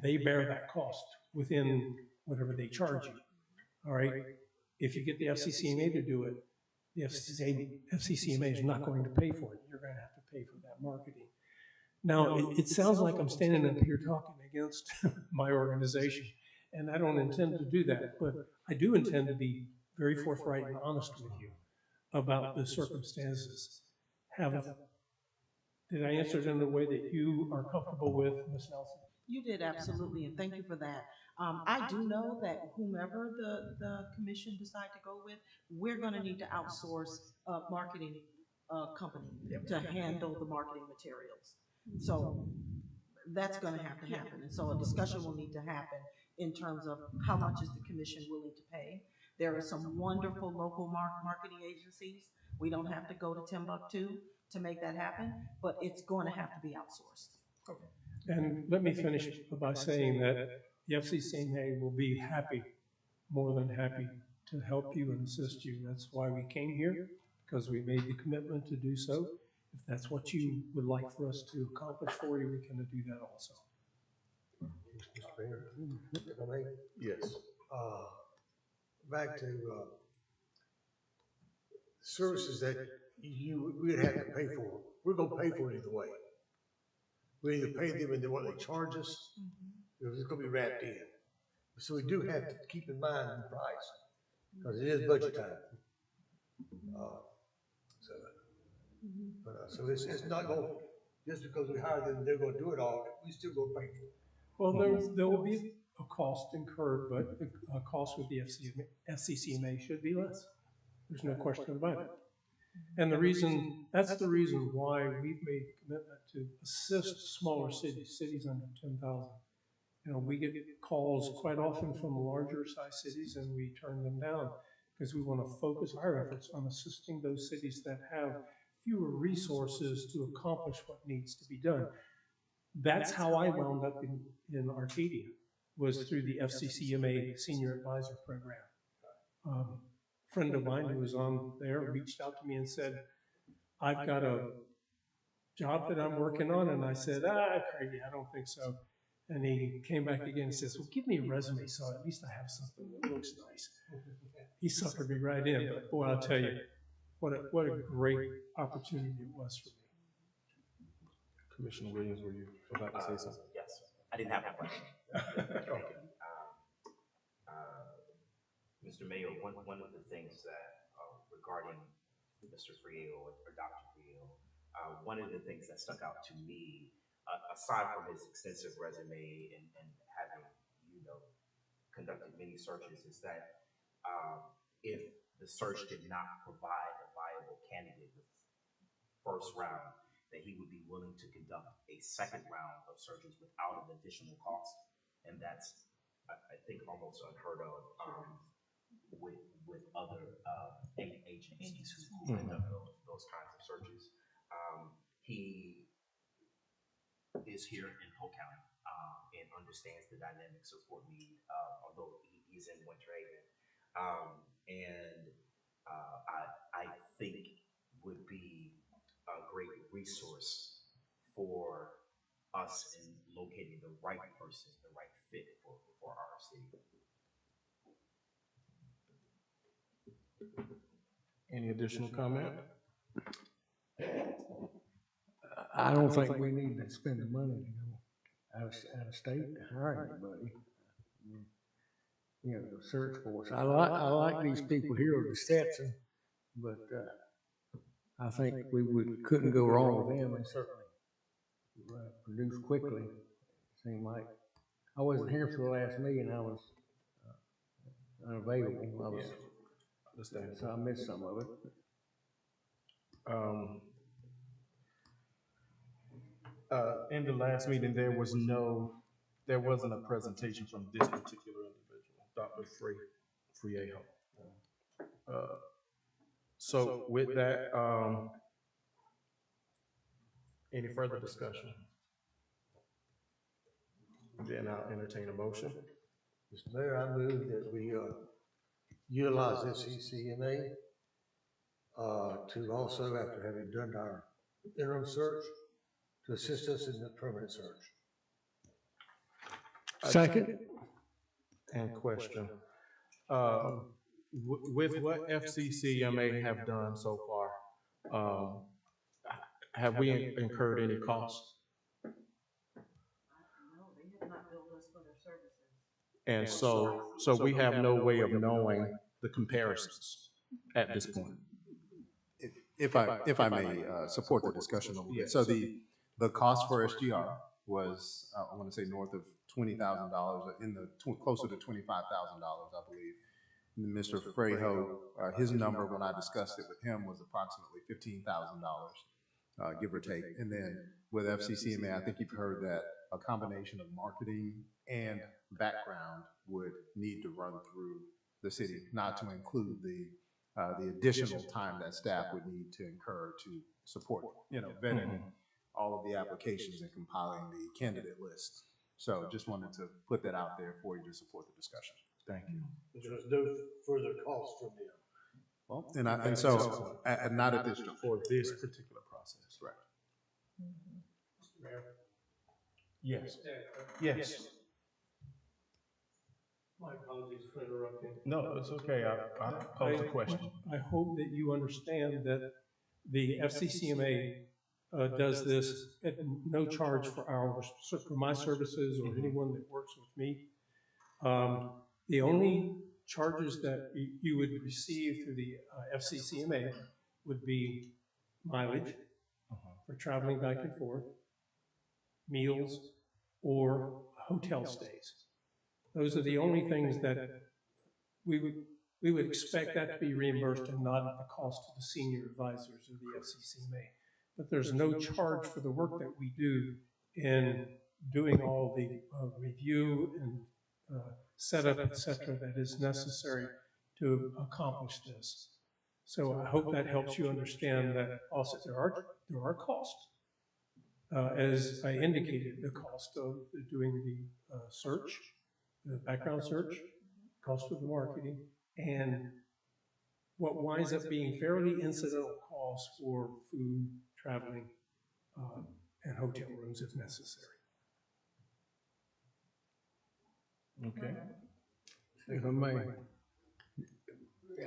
[SPEAKER 11] they bear that cost within whatever they charge you, all right. If you get the FCCMA to do it, the FCCMA is not going to pay for it. You're going to have to pay for that marketing. Now, it sounds like I'm standing up here talking against my organization, and I don't intend to do that, but I do intend to be very forthright and honest with you about the circumstances. Did I answer it in a way that you are comfortable with, Ms. Nelson?
[SPEAKER 2] You did, absolutely, and thank you for that. I do know that whomever the commission decide to go with, we're going to need to outsource a marketing company to handle the marketing materials. So that's going to have to happen, and so a discussion will need to happen in terms of how much is the commission willing to pay. There are some wonderful local marketing agencies. We don't have to go to Timbuktu to make that happen, but it's going to have to be outsourced.
[SPEAKER 11] Okay. And let me finish by saying that the FCCMA will be happy, more than happy, to help you and assist you. That's why we came here, because we made the commitment to do so. If that's what you would like for us to accomplish for you, we can do that also.
[SPEAKER 1] Mr. Mayor, if I may?
[SPEAKER 7] Yes.
[SPEAKER 1] Back to services that we'd have to pay for. We're gonna pay for it either way. We either pay them and then what they charge us, or it's gonna be wrapped in. So we do have to keep in mind the price, because it is budget time. So it's not going, just because we hire them, they're gonna do it all, we still gonna pay for it.
[SPEAKER 11] Well, there will be a cost incurred, but the cost with the FCCMA should be less. There's no question about it. And that's the reason why we've made a commitment to assist smaller cities, cities under 10,000. You know, we get calls quite often from larger size cities and we turn them down because we want to focus our efforts on assisting those cities that have fewer resources to accomplish what needs to be done. That's how I wound up in Arcadia, was through the FCCMA Senior Advisor Program. Friend of mine who was on there reached out to me and said, I've got a job that I'm working on. And I said, Craigie, I don't think so. And he came back again and says, well, give me a resume so at least I have something that looks nice. He suckered me right in, but boy, I'll tell you, what a great opportunity it was for me.
[SPEAKER 4] Commissioner Williams, were you about to say something?
[SPEAKER 6] Yes, I didn't have a question.
[SPEAKER 4] Okay.
[SPEAKER 6] Mr. Mayor, one of the things that regarding Mr. Friel or Dr. Friel, one of the things that stuck out to me, aside from his extensive resume and having, you know, conducted many searches, is that if the search did not provide a viable candidate the first round, that he would be willing to conduct a second round of searches without an additional cost. And that's, I think, almost unheard of with other agencies who conduct those kinds of searches. He is here in Polk County and understands the dynamics of Fort Meade, although he's in Winter Haven. I think would be a great resource for us in locating the right person, the right fit for our city.
[SPEAKER 4] Any additional comment?
[SPEAKER 10] I don't think we need to spend the money to go out of state to hire anybody. You know, the search force. I like these people here with the Stetson, but I think we couldn't go wrong with them. They certainly produce quickly. It seemed like I wasn't here for the last meeting. I was unavailable. I was, so I missed some of it.
[SPEAKER 4] In the last meeting, there wasn't a presentation from this particular individual, Dr. Friejo. So with that, any further discussion? Then I'll entertain a motion.
[SPEAKER 1] Mr. Mayor, I move that we utilize FCCMA to also, after having done our interim search, to assist us in the permanent search.
[SPEAKER 10] Second.
[SPEAKER 4] And question. With what FCCMA have done so far, have we incurred any costs?
[SPEAKER 5] No, they have not billed us for their services.
[SPEAKER 4] And so we have no way of knowing the comparisons at this point.
[SPEAKER 7] If I may support the discussion a little bit. So the cost for SGR was, I want to say north of $20,000, in the closer to $25,000, I believe. And Mr. Friejo, his number when I discussed it with him was approximately $15,000, give or take. And then with FCCMA, I think you've heard that a combination of marketing and background would need to run through the city, not to include the additional time that staff would need to incur to support, you know, vetting all of the applications and compiling the candidate list. So just wanted to put that out there for you to support the discussion.
[SPEAKER 4] Thank you.
[SPEAKER 1] There's no further cost from them.
[SPEAKER 7] Well, and so not at this juncture.
[SPEAKER 4] For this particular process.
[SPEAKER 7] Right.
[SPEAKER 4] Yes. Yes.
[SPEAKER 11] My apologies for interrupting.
[SPEAKER 4] No, it's okay. I posed a question.
[SPEAKER 11] I hope that you understand that the FCCMA does this at no charge for my services or anyone that works with me. The only charges that you would receive through the FCCMA would be mileage for traveling back and forth, meals, or hotel stays. Those are the only things that we would we would expect that to be reimbursed and not at the cost to the senior advisors of the FCCMA. But there's no charge for the work that we do in doing all the review and setup, et cetera, that is necessary to accomplish this. So I hope that helps you understand that also there are costs. As I indicated, the cost of doing the search, the background search, cost of the marketing, and what winds up being fairly incidental costs for food, traveling, and hotel rooms if necessary.
[SPEAKER 4] Okay.
[SPEAKER 10] If I may,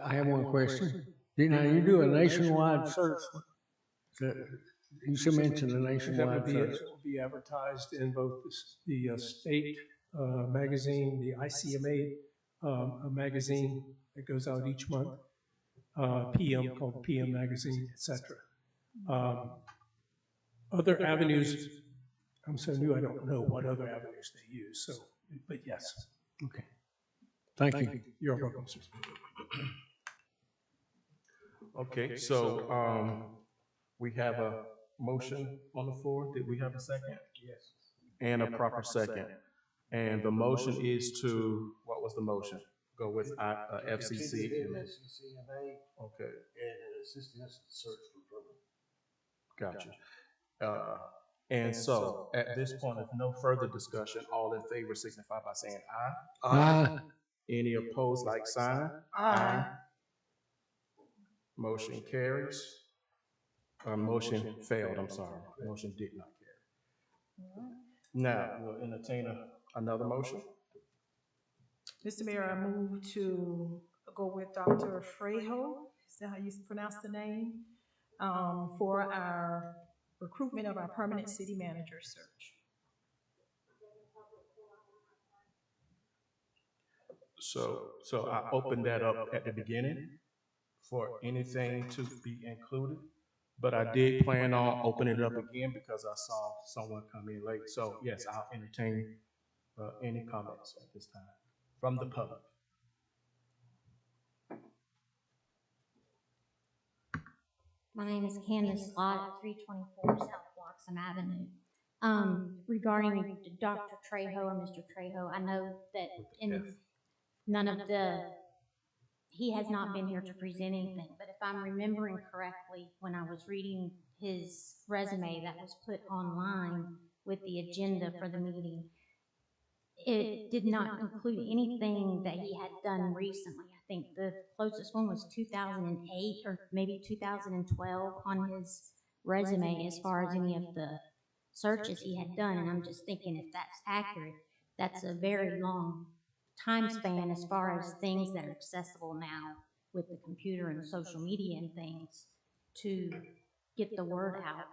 [SPEAKER 10] I have one question. Now, you do a nationwide search. You should mention a
[SPEAKER 11] That
[SPEAKER 10] nationwide
[SPEAKER 11] would
[SPEAKER 10] search.
[SPEAKER 11] be advertised in both the state magazine, the ICMA magazine that goes out each month, PM, called PM Magazine, etc. Other avenues, I'm so new, I don't know what other avenues they use, so, but yes.
[SPEAKER 10] Okay. Thank you.
[SPEAKER 11] You're welcome, sir.
[SPEAKER 4] Okay, so, we have a motion on the floor. Did we have a second?
[SPEAKER 11] Yes.
[SPEAKER 4] And a proper second. And the motion is to, what was the motion? Go with FCC.
[SPEAKER 1] FCCMA
[SPEAKER 4] Okay,
[SPEAKER 1] and assisting us in search for permit.
[SPEAKER 4] gotcha. And so, at this point, if no further discussion, all in favor signify by saying aye.
[SPEAKER 10] Aye.
[SPEAKER 4] Any opposed, like sign?
[SPEAKER 9] Aye.
[SPEAKER 4] Motion carries. Motion failed, I'm sorry. Motion did not carry. Now, we'll entertain another motion.
[SPEAKER 9] Mr. Mayor, I move to go with Dr. Frejo, is that how you pronounce the name? For our recruitment of our permanent city manager search.
[SPEAKER 4] So I opened that up at the beginning for anything to be included, but I did plan on opening it up again because I saw someone come in late. So yes, I'll entertain any comments at this time from the public.
[SPEAKER 12] My name is Candace Lott at 324 South Bloxham Avenue. Regarding Dr. Trejo or Mr. Trejo, I know that in none of he has not been here to present anything, but if I'm remembering correctly, when I was reading his resume that was put online with the agenda for the meeting, it did not include anything that he had done recently. I think the closest one was 2008 or maybe 2012 on his resume as far as any of the searches he had done. And I'm just thinking if that's accurate, that's a very long time span as far as things that are accessible now with the computer and social media and things to get the word out.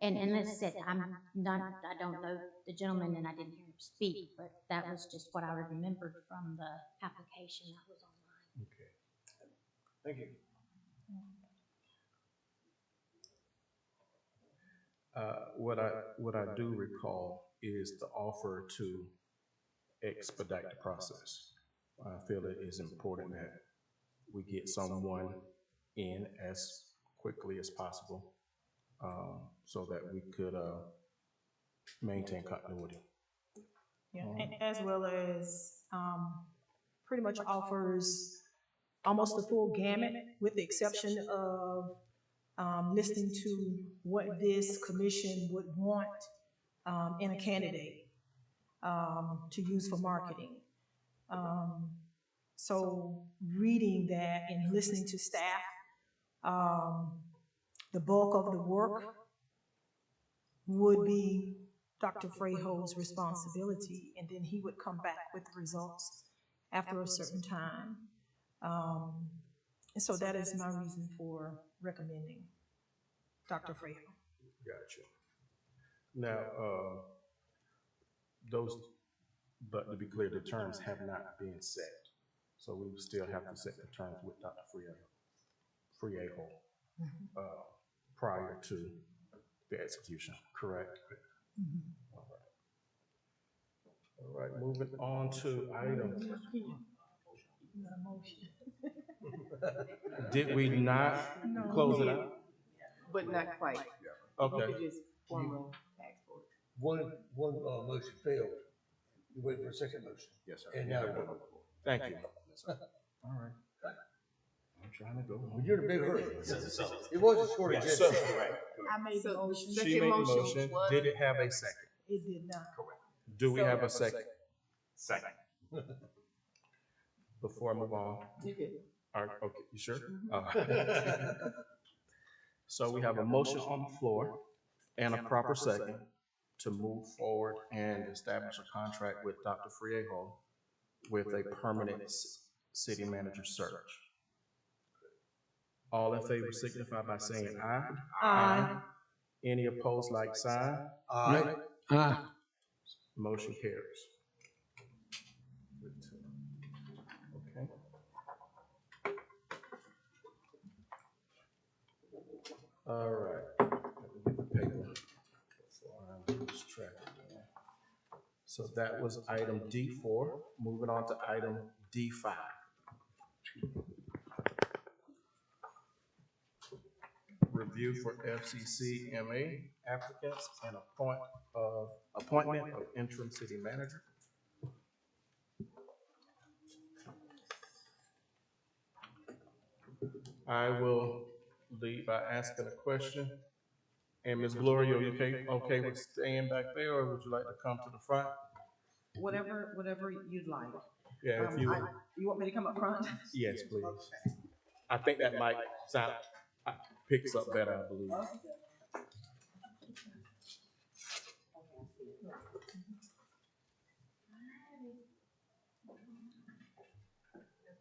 [SPEAKER 12] And as I said, I don't know the gentleman and I didn't hear him speak, but that was just what I remembered from the application that was online.
[SPEAKER 4] Okay. Thank you. What I do recall is the offer to expedite the process. I feel it is important that we get someone in as quickly as possible, so that we could maintain continuity.
[SPEAKER 9] Yeah, and as well as pretty much offers almost the full gamut with the exception of listening to what this commission would want in a candidate to use for marketing. So reading that and listening to staff, the bulk of the work would be Dr. Frejo's responsibility, and then he would come back with the results after a certain time. And so that is my reason for recommending Dr. Frejo.
[SPEAKER 4] Gotcha. Now, but to be clear, the terms have not been set. So we will still have to set the terms with Dr. Frejo prior to the execution, correct?
[SPEAKER 9] Mm-hmm.
[SPEAKER 4] All right, moving on to item.
[SPEAKER 9] Not a motion.
[SPEAKER 4] Did we not
[SPEAKER 9] No.
[SPEAKER 4] close it out?
[SPEAKER 3] But not quite.
[SPEAKER 4] Okay.
[SPEAKER 3] You could just form a task force.
[SPEAKER 1] One motion failed. You wait for a second motion.
[SPEAKER 7] Yes, sir.
[SPEAKER 1] And now,
[SPEAKER 4] Thank you. All right. I'm trying to go.
[SPEAKER 1] well, you're in a big hurry. It was a short agenda.
[SPEAKER 6] So, correct.
[SPEAKER 9] I made the
[SPEAKER 3] So
[SPEAKER 9] motion.
[SPEAKER 3] the
[SPEAKER 4] She
[SPEAKER 3] second
[SPEAKER 4] made the
[SPEAKER 3] motion
[SPEAKER 4] motion.
[SPEAKER 3] was-
[SPEAKER 4] Did it have a second?
[SPEAKER 9] It did not.
[SPEAKER 4] Do we have a second?
[SPEAKER 6] Second.
[SPEAKER 4] Before I move on.
[SPEAKER 3] You could.
[SPEAKER 4] All right, okay, you sure? All right. So we have a motion on the floor and a proper second to move forward and establish a contract with Dr. Friejo with a permanent city manager search. All in favor signify by saying aye.
[SPEAKER 9] Aye.
[SPEAKER 4] Any opposed, like sign.
[SPEAKER 1] Aye.
[SPEAKER 10] Aye.
[SPEAKER 4] Motion carries. Okay. All right. Let me get the paper before I lose track again. So that was item D4. Moving on to item D5. Review for FCC MA applicants and appointment of interim city manager. I will lead by asking a question. And Ms. Gloria, are you okay with staying back there, or would you like to come to the front?
[SPEAKER 5] Whatever you'd like.
[SPEAKER 4] Yeah, if you,
[SPEAKER 5] You want me to come up front?
[SPEAKER 4] yes, please. I think that might sound, picks up better, I believe.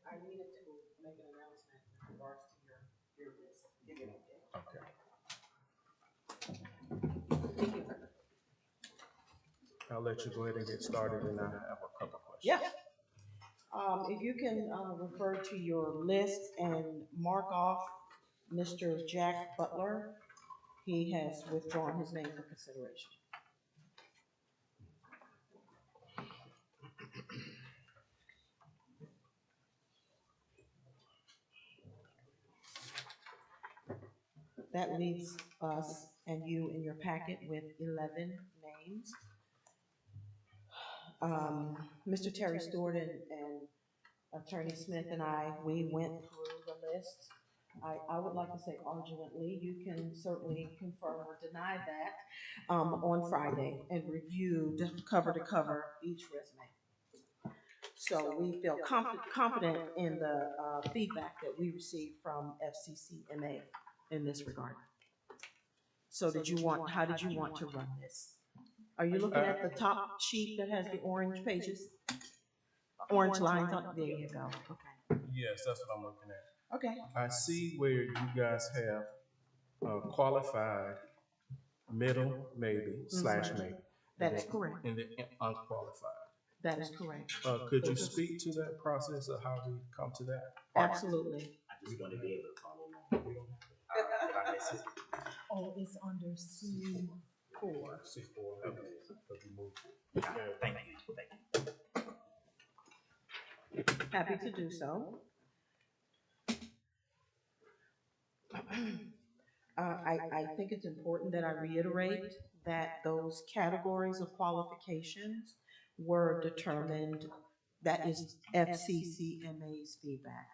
[SPEAKER 5] I needed to make an announcement in regards to your list.
[SPEAKER 4] Okay. I'll let you go ahead and get started, and I have a couple questions.
[SPEAKER 5] Yeah. If you can, refer to your list and mark off Mr. Jack Butler, he has withdrawn his name for consideration. That leaves us and you in your packet with 11 names. Mr. Terry Stewart and Attorney Smith and I, we went through the list. I would like to say arduously, you can certainly confirm or deny that, on Friday, and reviewed cover to cover each resume. So we feel confident in the, feedback that we received from FCCMA in this regard. So how did you want to run this? Are you looking at the top sheet that has the orange pages? Orange lines on, there you go, okay.
[SPEAKER 4] Yes, that's what I'm looking at.
[SPEAKER 5] Okay.
[SPEAKER 4] I see where you guys have qualified, middle, maybe, slash maybe.
[SPEAKER 5] That is correct.
[SPEAKER 4] And then unqualified.
[SPEAKER 5] That is correct.
[SPEAKER 4] Could you speak to that process of how we come to that?
[SPEAKER 5] Absolutely.
[SPEAKER 6] I just want to be able to follow along. If I miss it.
[SPEAKER 9] Oh, it's under C4.
[SPEAKER 4] C4.
[SPEAKER 6] Thank you.
[SPEAKER 5] Happy to do so. I think it's important that I reiterate that those categories of qualifications were determined, that is FCCMA's feedback.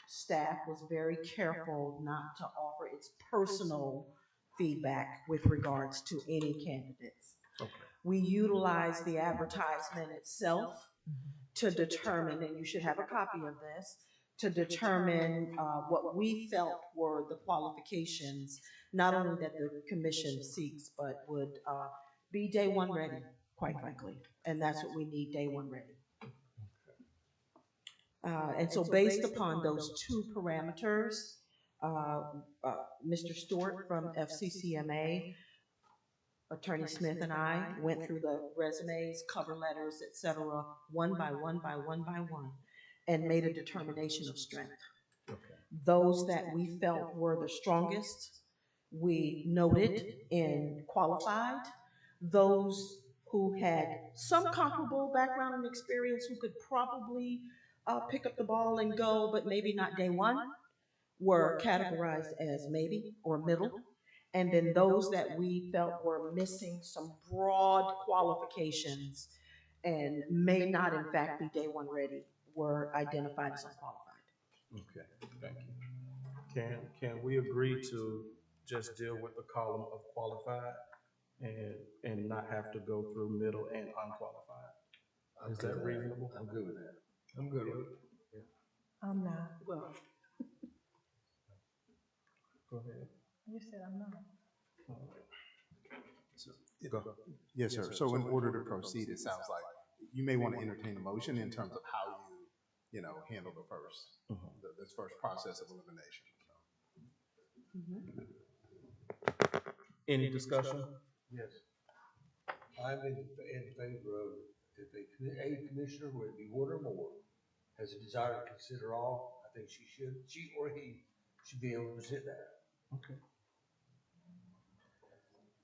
[SPEAKER 5] Staff was very careful not to offer its personal feedback with regards to any candidates.
[SPEAKER 4] Okay.
[SPEAKER 5] We utilize the advertisement itself to determine, and you should have a copy of this, to determine what we felt were the qualifications, not only that the commission seeks, but would be day one ready, quite frankly. And that's what we need, day one ready. And so based upon those two parameters, Mr. Stewart from FCCMA, Attorney Smith and I went through the resumes, cover letters, et cetera, one by one, and made a determination of strength.
[SPEAKER 4] Okay.
[SPEAKER 5] Those that we felt were the strongest, we noted and qualified. Those who had some comparable background and experience who could probably pick up the ball and go, but maybe not day one, were categorized as maybe or middle. And then those that we felt were missing some broad qualifications and may not in fact be day one ready were identified as unqualified.
[SPEAKER 4] Okay, thank you. Can we agree to just deal with the column of qualified and not have to go through middle and unqualified? Is that reasonable?
[SPEAKER 10] I'm good with that. I'm good with it.
[SPEAKER 9] I'm not.
[SPEAKER 3] Well,
[SPEAKER 4] Go ahead.
[SPEAKER 9] You said I'm not.
[SPEAKER 4] Go.
[SPEAKER 7] Yes, sir. So in order to proceed, it sounds like you may want to entertain a motion in terms of how you know, handle the first, this first process of elimination.
[SPEAKER 4] Any discussion?
[SPEAKER 1] Yes. I'm in favor of if a commissioner, whether it be one or more, has a desire to consider all, I think she or he should be able to present that.
[SPEAKER 4] Okay.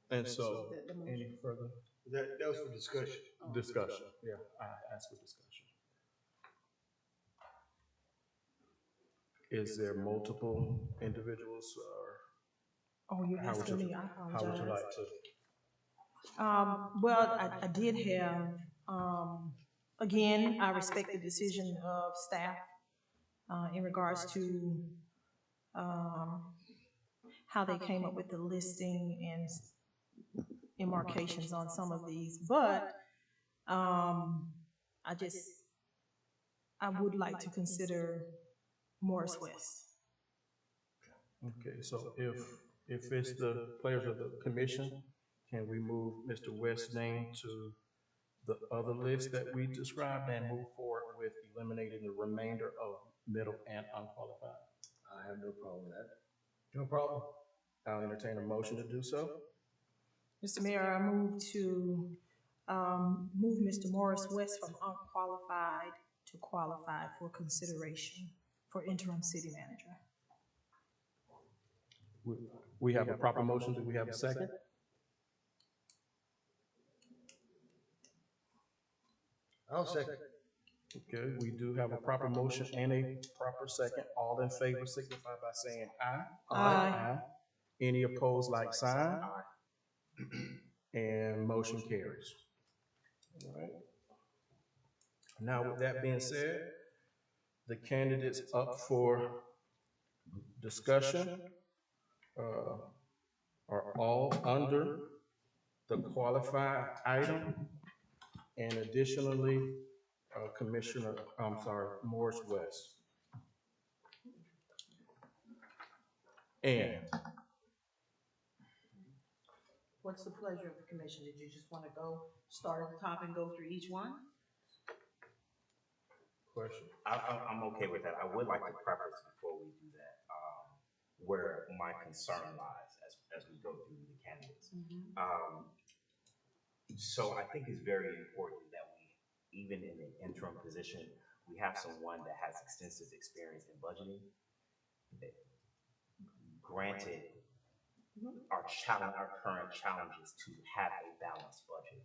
[SPEAKER 4] And so, any further
[SPEAKER 1] That was for discussion.
[SPEAKER 4] discussion? Yeah, I asked for discussion. Is there multiple individuals or
[SPEAKER 9] Oh, you're
[SPEAKER 4] how would
[SPEAKER 9] asking
[SPEAKER 4] you,
[SPEAKER 9] me, I
[SPEAKER 4] how would you
[SPEAKER 9] apologize.
[SPEAKER 4] like to?
[SPEAKER 9] Well, I did have, again, I respect the decision of staff, in regards to, how they came up with the listing and demarcations on some of these, but, I would like to consider Morris West.
[SPEAKER 4] Okay, so if it's the players of the commission, can we move Mr. West's name to the other list that we described and move forward with eliminating the remainder of middle and unqualified?
[SPEAKER 10] I have no problem with that. No problem.
[SPEAKER 4] I'll entertain a motion to do so.
[SPEAKER 9] Mr. Mayor, I move to, move Mr. Morris West from unqualified to qualified for consideration for interim city manager.
[SPEAKER 4] We have a proper motion. Do we have a second?
[SPEAKER 1] I'll second.
[SPEAKER 4] Okay, we do have a proper motion and a proper second. All in favor signify by saying aye.
[SPEAKER 9] Aye.
[SPEAKER 4] Any opposed, like sign? And motion carries. All right. Now, with that being said, the candidates up for discussion are all under the qualified item. And additionally, Morris West. And
[SPEAKER 5] What's the pleasure of the commission? Did you just want to go start at the top and go through each one?
[SPEAKER 4] question.
[SPEAKER 6] I'm okay with that. I would like to preface before we do that, where my concern lies as we go through the candidates. So I think it's very important that we, even in an interim position, we have someone that has extensive experience in budgeting. Granted, our current challenge is to have a balanced budget.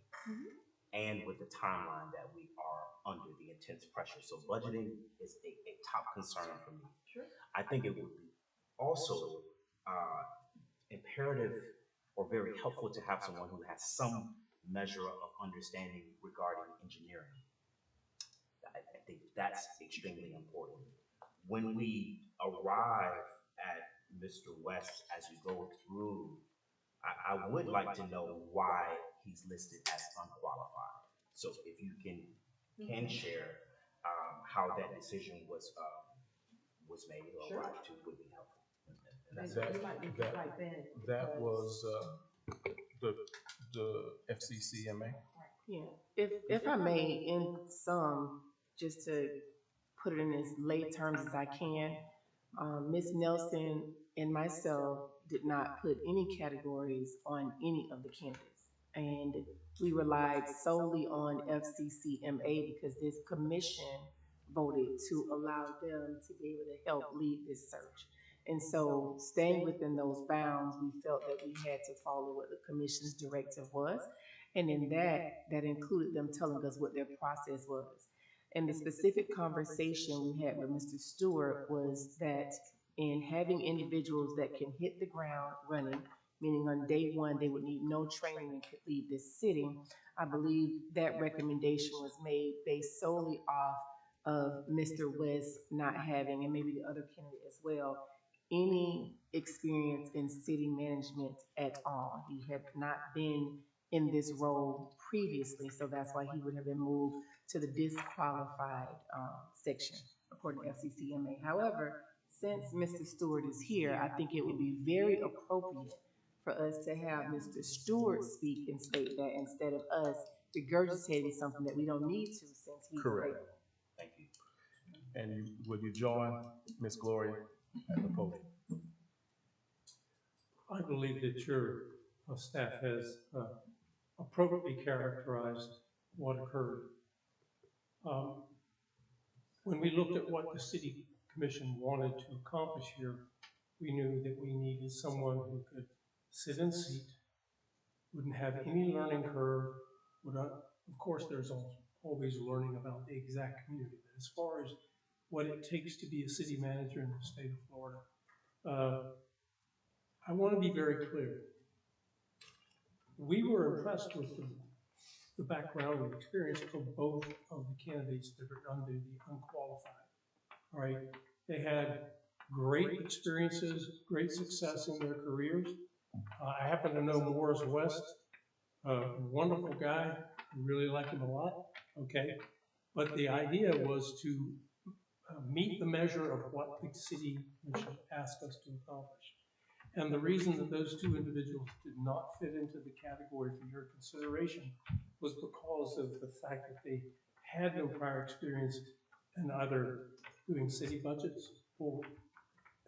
[SPEAKER 6] And with the timeline that we are under the intense pressure. So budgeting is a top concern for me. Sure. I think it would be also imperative or very helpful to have someone who has some measure of understanding regarding engineering. I think that's extremely important. When we arrive at Mr. West, as you go through, I would like to know why he's listed as unqualified. So if you can share how that decision was made or arrived to, would be helpful.
[SPEAKER 4] That was the FCCMA.
[SPEAKER 3] yeah, if I may, in some, just to put it in as lay terms as I can, Ms. Nelson and myself did not put any categories on any of the candidates. And we relied solely on FCCMA because this commission voted to allow them to be able to help lead this search. And so staying within those bounds, we felt that we had to follow what the commission's directive was. And in that included them telling us what their process was. And the specific conversation we had with Mr. Stewart was that in having individuals that can hit the ground running, meaning on day one, they would need no training and could leave this city, I believe that recommendation was made based solely off of Mr. West not having, and maybe the other candidate as well, any experience in city management at all. He had not been in this role previously, so that's why he would have been moved to the disqualified section, according to FCCMA. However, since Mr. Stewart is here, I think it would be very appropriate for us to have Mr. Stewart speak and state that instead of us regurgitating something that we don't need to since he's
[SPEAKER 4] Correct.
[SPEAKER 3] available.
[SPEAKER 6] Thank you.
[SPEAKER 4] And will you join Ms. Gloria at the podium?
[SPEAKER 11] I believe that your staff has appropriately characterized what occurred. When we looked at what the city commission wanted to accomplish here, we knew that we needed someone who could sit in seat, wouldn't have any learning curve, of course there's always learning about the exact community, but as far as what it takes to be a city manager in the state of Florida, I want to be very clear. We were impressed with the background and experience from both of the candidates that are under the unqualified. All right, they had great experiences, great success in their careers. I happen to know Morris West, a wonderful guy, really like him a lot, okay? But the idea was to meet the measure of what the city commission asked us to accomplish. And the reason that those two individuals did not fit into the category for your consideration was because of the fact that they had no prior experience in either doing city budgets or,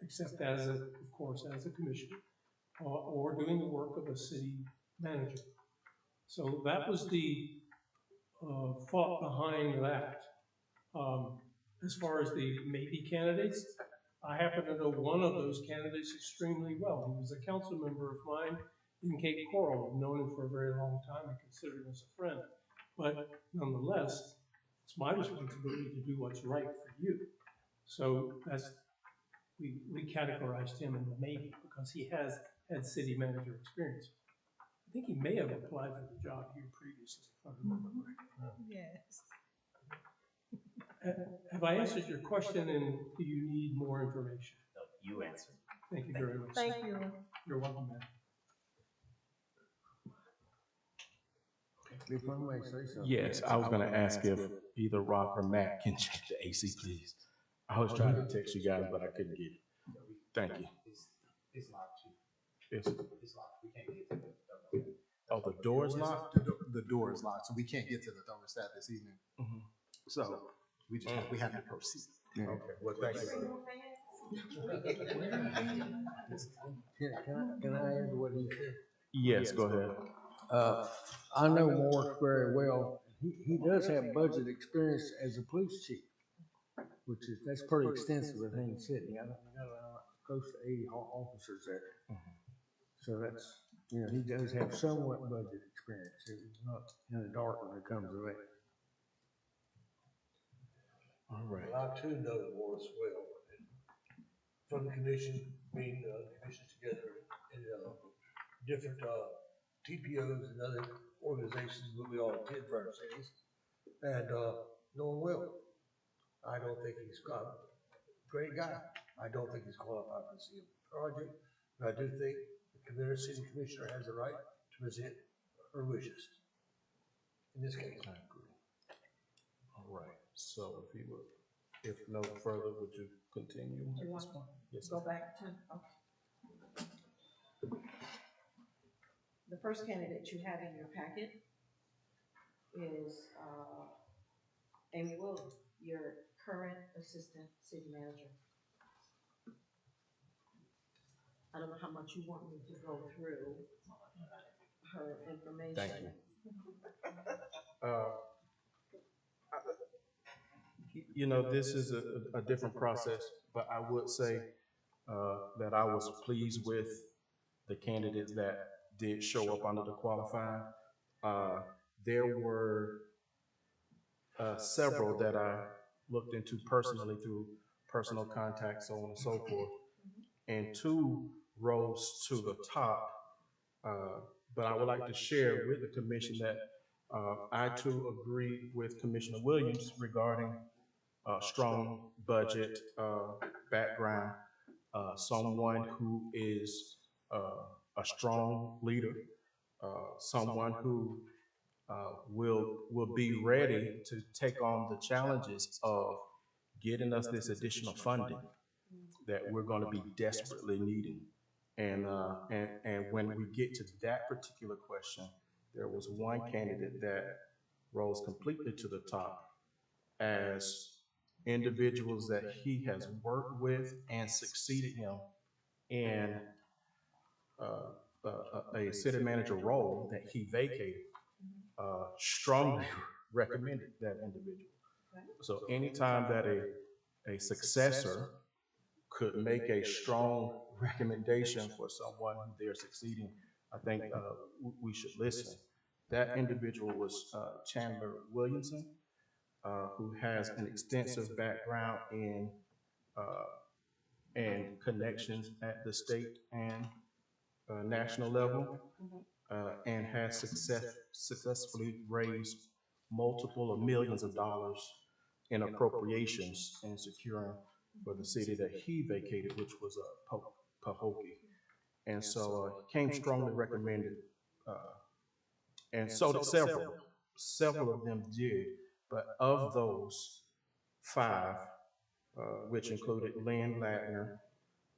[SPEAKER 11] except as a, of course, as a commissioner, or doing the work of a city manager. So that was the thought behind that. As far as the maybe candidates, I happen to know one of those candidates extremely well. He was a council member of mine in Cape Coral. I've known him for a very long time and consider him as a friend. But nonetheless, it's my responsibility to do what's right for you. So we categorized him in the maybe because he has had city manager experience. I think he may have applied for the job here previously, if I remember right.
[SPEAKER 9] Yes.
[SPEAKER 11] Have I answered your question, and do you need more information?
[SPEAKER 6] No, you answered.
[SPEAKER 11] Thank you very much.
[SPEAKER 9] Thank you.
[SPEAKER 11] You're welcome, ma'am.
[SPEAKER 10] If I may say something.
[SPEAKER 4] Yes, I was gonna ask if either Rock or Matt can check the AC, please. I was trying to text you guys, but I couldn't get it. Thank you.
[SPEAKER 2] It's locked too.
[SPEAKER 4] It's,
[SPEAKER 2] It's locked. We can't get to it.
[SPEAKER 4] oh, the door's locked?
[SPEAKER 7] The door is locked, so we can't get to the thermostat this evening.
[SPEAKER 4] Mhm.
[SPEAKER 7] So we have to proceed.
[SPEAKER 4] Okay, well, thank you.
[SPEAKER 10] Can I add what he said?
[SPEAKER 4] Yes, go ahead.
[SPEAKER 10] I know Morris very well. He does have budget experience as a police chief, that's pretty extensive in Haines City. I got close to 80 officers there. So that's, he does have somewhat budget experience. It's not in the dark when it comes to that.
[SPEAKER 4] All right.
[SPEAKER 1] Well, I too know Morris well, and from the commission, being commissions together in different TPOs and other organizations that we all attend for our cities, and know him well. I don't think he's a great guy. I don't think he's qualified for the city project, but I do think the city commissioner has the right to present her wishes. In this case.
[SPEAKER 4] I agree. All right, so if no further, would you continue?
[SPEAKER 5] Do you want to
[SPEAKER 4] Yes,
[SPEAKER 5] go back to, okay. The first candidate you have in your packet is Amy Williams, your current assistant city manager. I don't know how much you want me to go through her information.
[SPEAKER 4] Thank you. This is a different process, but I would say that I was pleased with the candidates that did show up under the qualified. There were several that I looked into personally through personal contacts, so on and so forth. And two rose to the top. But I would like to share with the commission that I too agree with Commissioner Williams regarding strong budget background, someone who is a strong leader, someone who will be ready to take on the challenges of getting us this additional funding that we're going to be desperately needing. And when we get to that particular question, there was one candidate that rose completely to the top as individuals that he has worked with and succeeded him in a city manager role that he vacated, strongly recommended that individual. So anytime that a successor could make a strong recommendation for someone who they're succeeding, I think we should listen. That individual was Chandler Williamson, who has an extensive background in and connections at the state and national level, and has successfully raised multiple of millions of dollars in appropriations and securing for the city that he vacated, which was Pahokee. And so came strongly recommended, and so did several of them did. But of those 5, which included Lynn Ladner,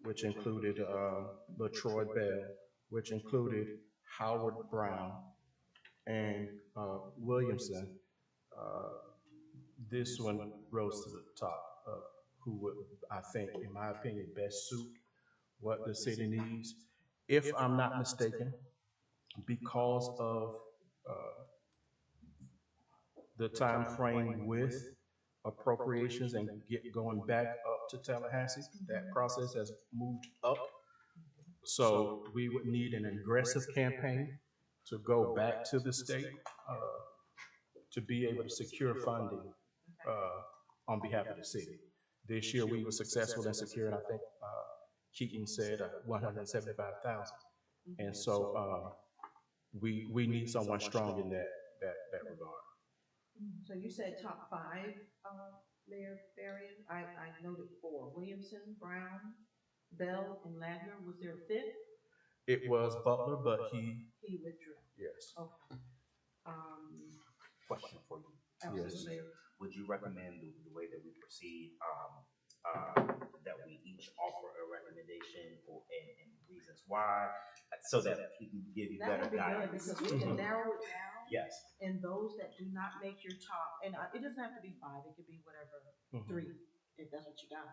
[SPEAKER 4] which included LaTroy Bell, which included Howard Brown and Williamson, this one rose to the top of who would, I think, in my opinion, best suit what the city needs. If I'm not mistaken, because of the time frame with appropriations and going back up to Tallahassee, that process has moved up. So we would need an aggressive campaign to go back to the state to be able to secure funding on behalf of the city. This year we were successful in securing, I think Keaton said 175,000. And so we need someone strong in that regard.
[SPEAKER 5] So you said top 5, Mayor Varian. I noted 4: Williamson, Brown, Bell, and Ladner. Was there a 5th?
[SPEAKER 4] It was Butler, but he
[SPEAKER 5] withdrew.
[SPEAKER 4] Yes.
[SPEAKER 5] Okay.
[SPEAKER 6] Question for you.
[SPEAKER 5] Absolutely.
[SPEAKER 4] Yes.
[SPEAKER 6] Would you recommend the way that we proceed, that we each offer a recommendation and reasons why, so that we can give you better
[SPEAKER 5] That would be good,
[SPEAKER 6] guidance?
[SPEAKER 5] because we can narrow it down.
[SPEAKER 6] Yes.
[SPEAKER 5] And those that do not make your top, and it doesn't have to be 5, it could be whatever, 3, if that's what you got.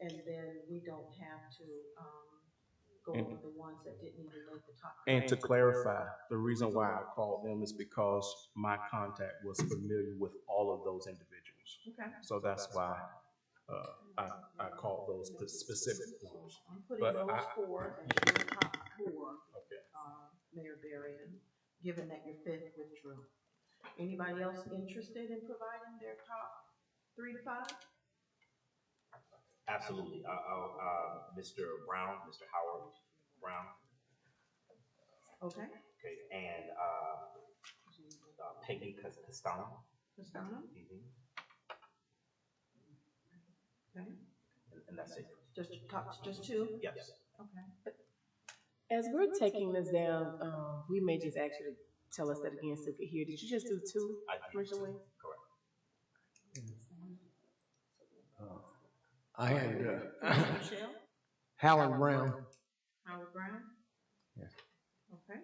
[SPEAKER 5] And then we don't have to go over the ones that didn't even make the top.
[SPEAKER 4] And to clarify, the reason why I called them is because my contact was familiar with all of those individuals.
[SPEAKER 5] Okay.
[SPEAKER 4] So that's why I called those specific ones.
[SPEAKER 5] I'm putting
[SPEAKER 4] But
[SPEAKER 5] those 4 as your top 4,
[SPEAKER 4] Okay.
[SPEAKER 5] Mayor Varian, given that your 5th withdrew. Anybody else interested in providing their top 3 to 5?
[SPEAKER 6] Absolutely. Mr. Brown, Mr. Howard Brown.
[SPEAKER 5] Okay.
[SPEAKER 6] Okay, and Peggy Castano.
[SPEAKER 5] Castano? Okay.
[SPEAKER 6] And that's it.
[SPEAKER 5] Just 2?
[SPEAKER 6] Yes.
[SPEAKER 5] Okay.
[SPEAKER 3] As we're taking this down, we may just ask you to tell us that again so we can hear. Did you just do 2, Commissioner Williams?
[SPEAKER 6] Correct.
[SPEAKER 10] I had
[SPEAKER 5] Michelle?
[SPEAKER 10] Howard Brown.
[SPEAKER 5] Howard Brown?
[SPEAKER 10] Yes.
[SPEAKER 5] Okay.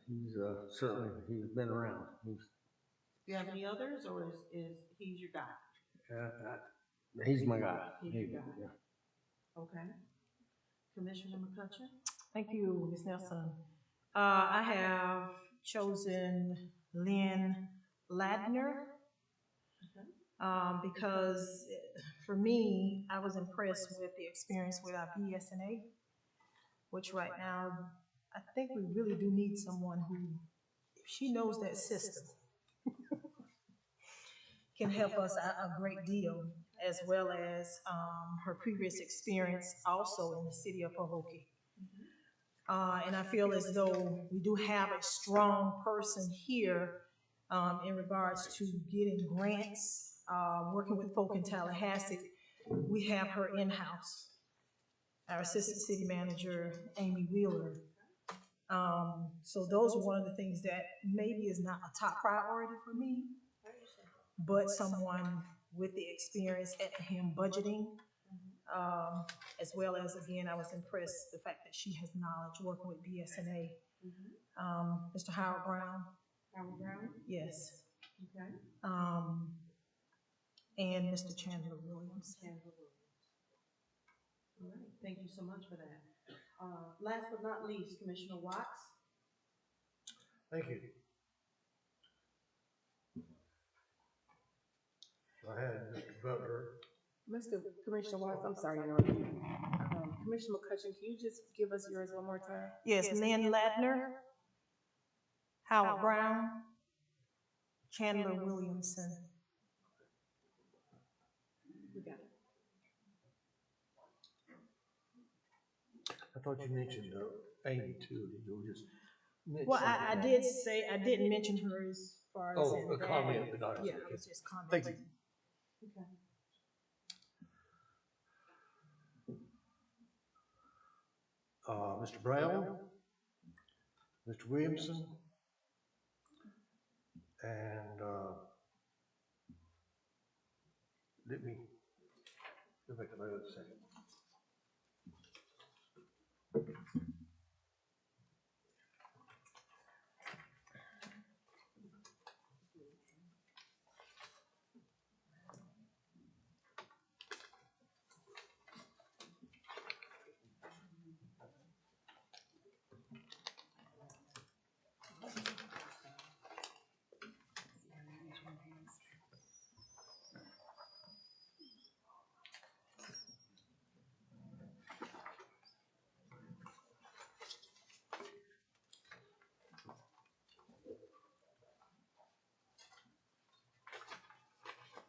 [SPEAKER 10] He's certainly, he's been around.
[SPEAKER 5] Do you have any others, or is he's your guy?
[SPEAKER 10] He's my guy.
[SPEAKER 5] He's your guy.
[SPEAKER 10] Yeah.
[SPEAKER 5] Okay. Commissioner McCutcheon?
[SPEAKER 9] Thank you, Ms. Nelson. I have chosen Lynn Ladner, because for me, I was impressed with the experience with our BSNA, which right now, I think we really do need someone who, she knows that system. can help us a great deal, as well as, her previous experience also in the city of Pahokee. And I feel as though we do have a strong person here, in regards to getting grants, working with folk in Tallahassee. We have her in-house, our assistant city manager, Amy Wheeler. So those are one of the things that maybe is not a top priority for me, but someone with the experience at him budgeting, as well as, again, I was impressed the fact that she has knowledge working with BSNA. Mr. Howard Brown.
[SPEAKER 5] Howard Brown?
[SPEAKER 9] Yes.
[SPEAKER 5] Okay.
[SPEAKER 9] And Mr. Chandler Williams.
[SPEAKER 5] Chandler Williams. All right, thank you so much for that. Last but not least, Commissioner Watts.
[SPEAKER 1] Thank you. I had Mr. Butler.
[SPEAKER 3] Mr. Commissioner Watts, I'm sorry to interrupt you. Commissioner McCutcheon, can you just give us yours one more time?
[SPEAKER 9] Yes, Lynn Ladner, Howard Brown, Chandler Williamson.
[SPEAKER 3] We got it.
[SPEAKER 1] I thought you mentioned Amy too. Did you just mention?
[SPEAKER 9] Well, I did say, I didn't mention her as far as.
[SPEAKER 1] Oh,
[SPEAKER 9] in
[SPEAKER 1] a
[SPEAKER 9] that.
[SPEAKER 1] comment, but not.
[SPEAKER 9] Yeah, I was just
[SPEAKER 1] Thank
[SPEAKER 9] commenting.
[SPEAKER 1] you.
[SPEAKER 5] Okay.
[SPEAKER 1] Mr. Brown, Mr. Williamson, and, let me go back to my other second.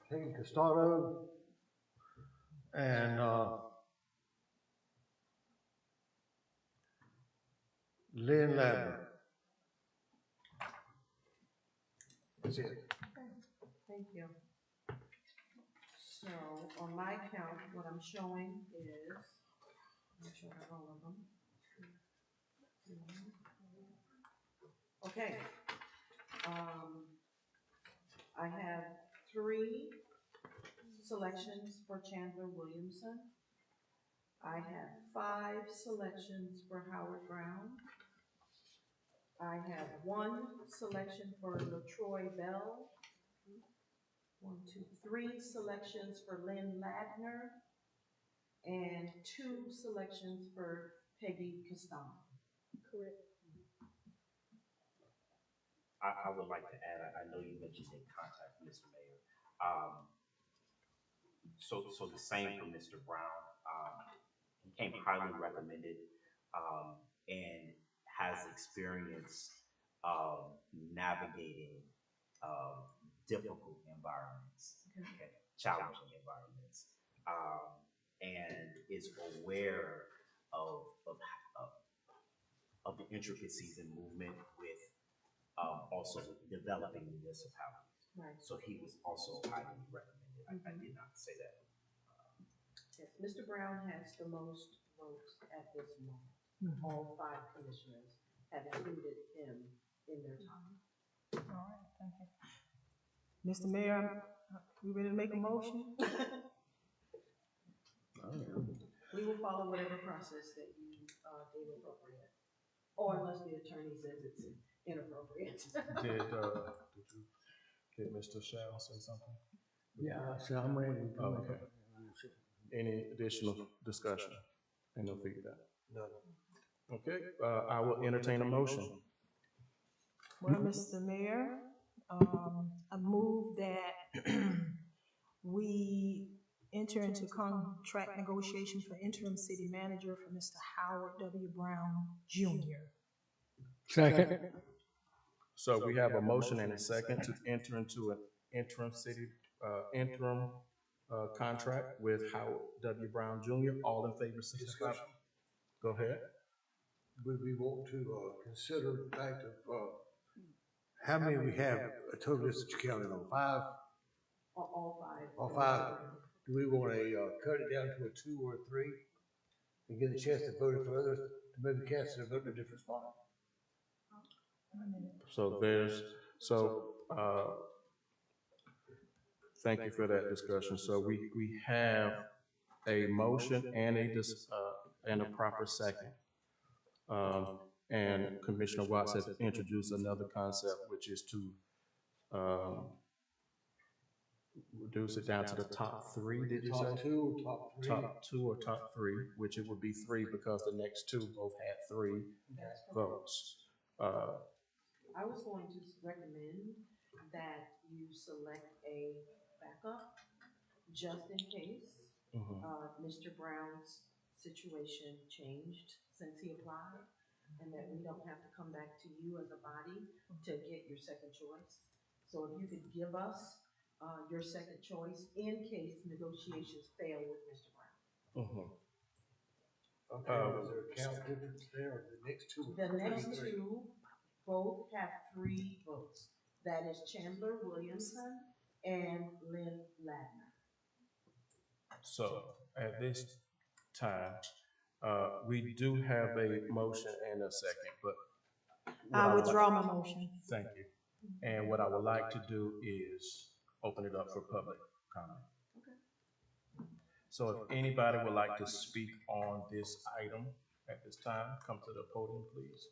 [SPEAKER 1] Peggy Costado and, Lynn Ladner. That's it.
[SPEAKER 5] Thank you. So on my count, what I'm showing is, I'm sure I have all of them. Okay. I have 3 selections for Chandler Williamson. I have 5 selections for Howard Brown. I have 1 selection for LaTroy Bell. 1, 2, 3 selections for Lynn Ladner. And 2 selections for Peggy Costano.
[SPEAKER 3] Correct.
[SPEAKER 6] I would like to add, I know you mentioned in contact, Mr. Mayor. So the same for Mr. Brown. He came highly recommended, and has experience navigating difficult environments, okay, challenging environments, and is aware of the intricacies in movement with also developing municipalities.
[SPEAKER 5] Right.
[SPEAKER 6] So he was also highly recommended. I did not say that.
[SPEAKER 5] Yes, Mr. Brown has the most votes at this moment. All 5 commissioners have included him in their time.
[SPEAKER 9] All right, thank you. Mr. Mayor, we ready to make a motion?
[SPEAKER 5] We will follow whatever process that you deem appropriate, or unless the attorney says it's inappropriate.
[SPEAKER 4] Did Mr. Shell say something?
[SPEAKER 10] Yeah, so I'm ready to go.
[SPEAKER 4] Okay. Any additional discussion? And no feedback?
[SPEAKER 1] No.
[SPEAKER 4] Okay, I will entertain a motion.
[SPEAKER 9] Well, Mr. Mayor, I move that we enter into contract negotiations for interim city manager for Mr. Howard W. Brown Jr.
[SPEAKER 10] Second.
[SPEAKER 4] So we have a motion and a second to enter into an interim city interim contract with Howard W. Brown Jr. All in favor, signify.
[SPEAKER 1] Discussion.
[SPEAKER 4] Go ahead.
[SPEAKER 1] We want to, consider the fact of, how many we have, a total list that you counted on, 5?
[SPEAKER 5] All five.
[SPEAKER 1] All 5. Do we want to, cut it down to a 2 or a 3? And get a chance to vote for others, to maybe cast their vote in a different spot?
[SPEAKER 4] Thank you for that discussion. So we have a motion and and a proper second. And Commissioner Watts has introduced another concept, which is to, reduce it down to the top 3, did you say?
[SPEAKER 1] Top 2 or top 3?
[SPEAKER 4] Top 2 or top 3, which it would be 3 because the next 2 both had 3 votes.
[SPEAKER 5] I was going to recommend that you select a backup, just in case, Mr. Brown's situation changed since he applied, and that we don't have to come back to you as a body to get your second choice. So if you could give us, your second choice in case negotiations fail with Mr. Brown.
[SPEAKER 1] Okay, is there a count difference there, or the next 2?
[SPEAKER 5] The next 2 both have 3 votes. That is Chandler Williamson and Lynn Ladner.
[SPEAKER 4] So at this time, we do have a motion and a second, but.
[SPEAKER 9] I withdraw my motion.
[SPEAKER 4] Thank you. And what I would like to do is open it up for public comment. So if anybody would like to speak on this item at this time, come to the podium, please.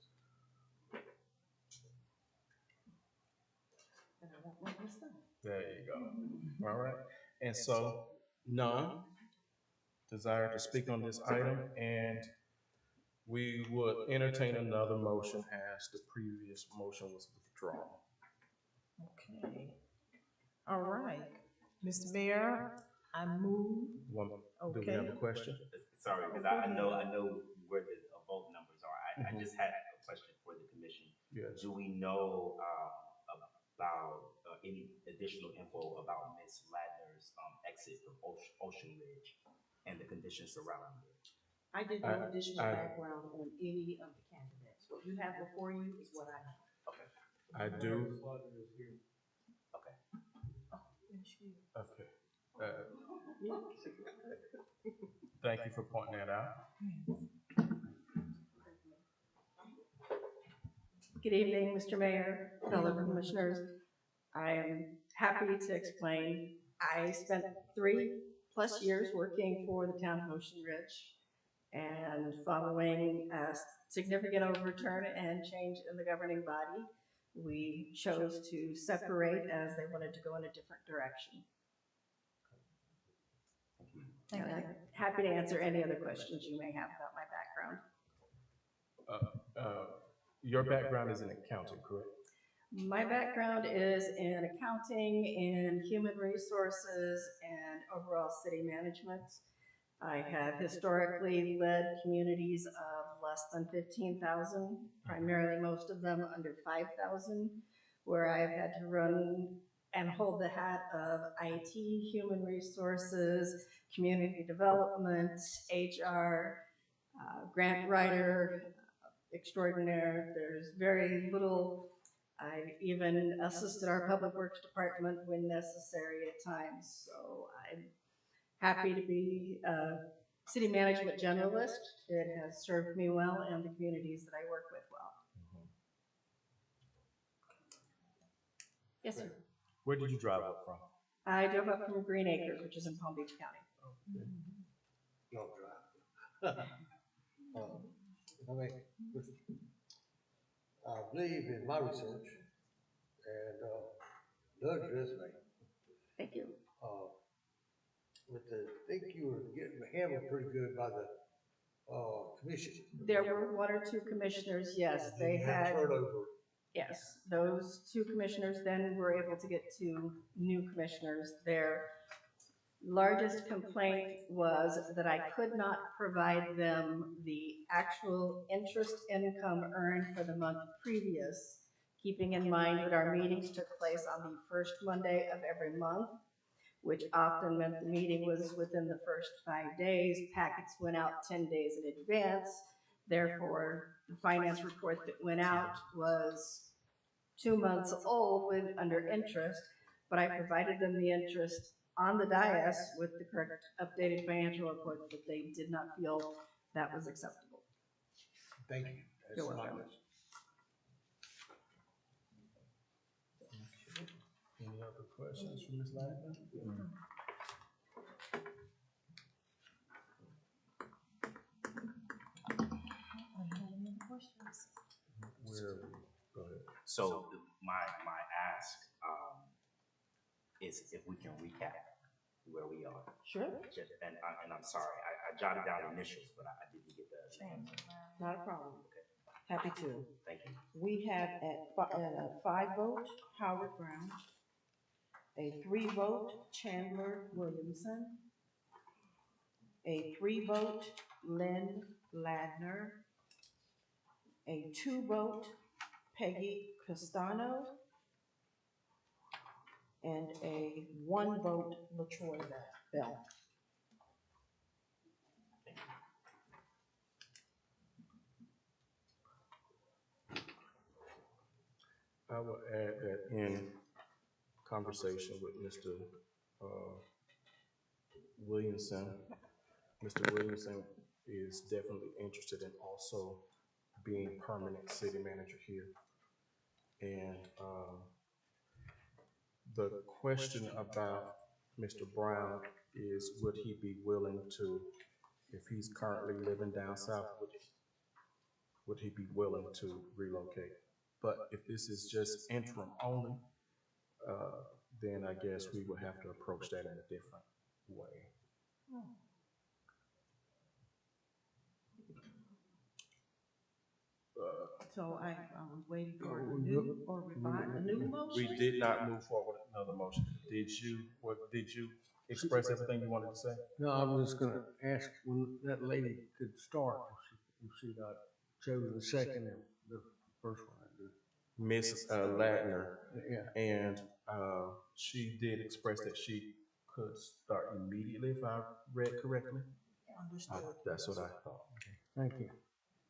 [SPEAKER 4] There you go. All right. And so none desire to speak on this item, and we would entertain another motion as the previous motion was withdrawn.
[SPEAKER 9] Okay. All right. Mr. Mayor, I move.
[SPEAKER 4] Do we have a question?
[SPEAKER 6] Sorry, because I know where the vote numbers are. I just had a question for the commission.
[SPEAKER 4] Yes.
[SPEAKER 6] Do we know about any additional info about Ms. Ladner's exit from Ocean Ridge and the conditions surrounding it?
[SPEAKER 5] I did no additional background on any of the candidates. What you have before you is what I know.
[SPEAKER 6] Okay.
[SPEAKER 4] I do.
[SPEAKER 6] Okay.
[SPEAKER 4] Okay. Thank you for pointing that out.
[SPEAKER 13] Good evening, Mr. Mayor, fellow commissioners. I am happy to explain. I spent 3+ years working for the town of Ocean Ridge, and following a significant overturn and change in the governing body, we chose to separate as they wanted to go in a different direction. And I'm happy to answer any other questions you may have about my background.
[SPEAKER 4] Your background is in accounting, correct?
[SPEAKER 13] My background is in accounting, in human resources, and overall city management. I have historically led communities of less than 15,000, primarily most of them under 5,000, where I've had to run and hold the hat of IT, human resources, community development, HR, grant writer extraordinaire. There's very little. I've even assisted our public works department when necessary at times. So I'm happy to be a city management generalist. It has served me well and the communities that I work with well. Yes, sir.
[SPEAKER 4] Where did you drive up from?
[SPEAKER 13] I drove up from Green Acres, which is in Palm Beach County.
[SPEAKER 1] Don't drive. I believe in my research and, Doug's resume.
[SPEAKER 13] Thank you.
[SPEAKER 1] I think you were getting handled pretty good by the, commission.
[SPEAKER 13] There were 1 or 2 commissioners, yes, they had.
[SPEAKER 1] Turnover.
[SPEAKER 13] Yes, those 2 commissioners then were able to get 2 new commissioners. Their largest complaint was that I could not provide them the actual interest income earned for the month previous, keeping in mind that our meetings took place on the first Monday of every month. which often meant the meeting was within the first 5 days. Packets went out 10 days in advance. Therefore, the finance report that went out was 2 months old with under interest, but I provided them the interest on the dais with the correct updated financial report, but they did not feel that was acceptable.
[SPEAKER 1] Thank you.
[SPEAKER 13] You're
[SPEAKER 1] That's my
[SPEAKER 13] welcome.
[SPEAKER 1] question.
[SPEAKER 4] Any other questions from Ms. Ladner? Where, go ahead.
[SPEAKER 6] So my ask, is if we can recap where we are.
[SPEAKER 5] Sure.
[SPEAKER 6] And I'm sorry, I jotted down initials, but I didn't get the names.
[SPEAKER 5] Not a problem. Happy to.
[SPEAKER 6] Thank you.
[SPEAKER 5] We have at a 5-vote, Howard Brown, a 3-vote, Chandler Williamson, a 3-vote, Lynn Ladner, a 2-vote, Peggy Castano, and a 1-vote, LaTroy Bell.
[SPEAKER 4] I will add that in conversation with Mr. Williamson, Mr. Williamson is definitely interested in also being permanent city manager here. And the question about Mr. Brown is, would he be willing to, if he's currently living down south, would he be willing to relocate? But if this is just interim only, then I guess we would have to approach that in a different way.
[SPEAKER 5] So I was waiting for a new or a new motion?
[SPEAKER 4] We did not move forward with another motion. Did you express everything you wanted to say?
[SPEAKER 10] No, I was just gonna ask when that lady could start, if she got chosen the second and the first one.
[SPEAKER 4] Ms. Ladner,
[SPEAKER 10] Yeah.
[SPEAKER 4] and she did express that she could start immediately, if I read correctly.
[SPEAKER 9] Understood.
[SPEAKER 4] That's what I thought.
[SPEAKER 10] Thank you.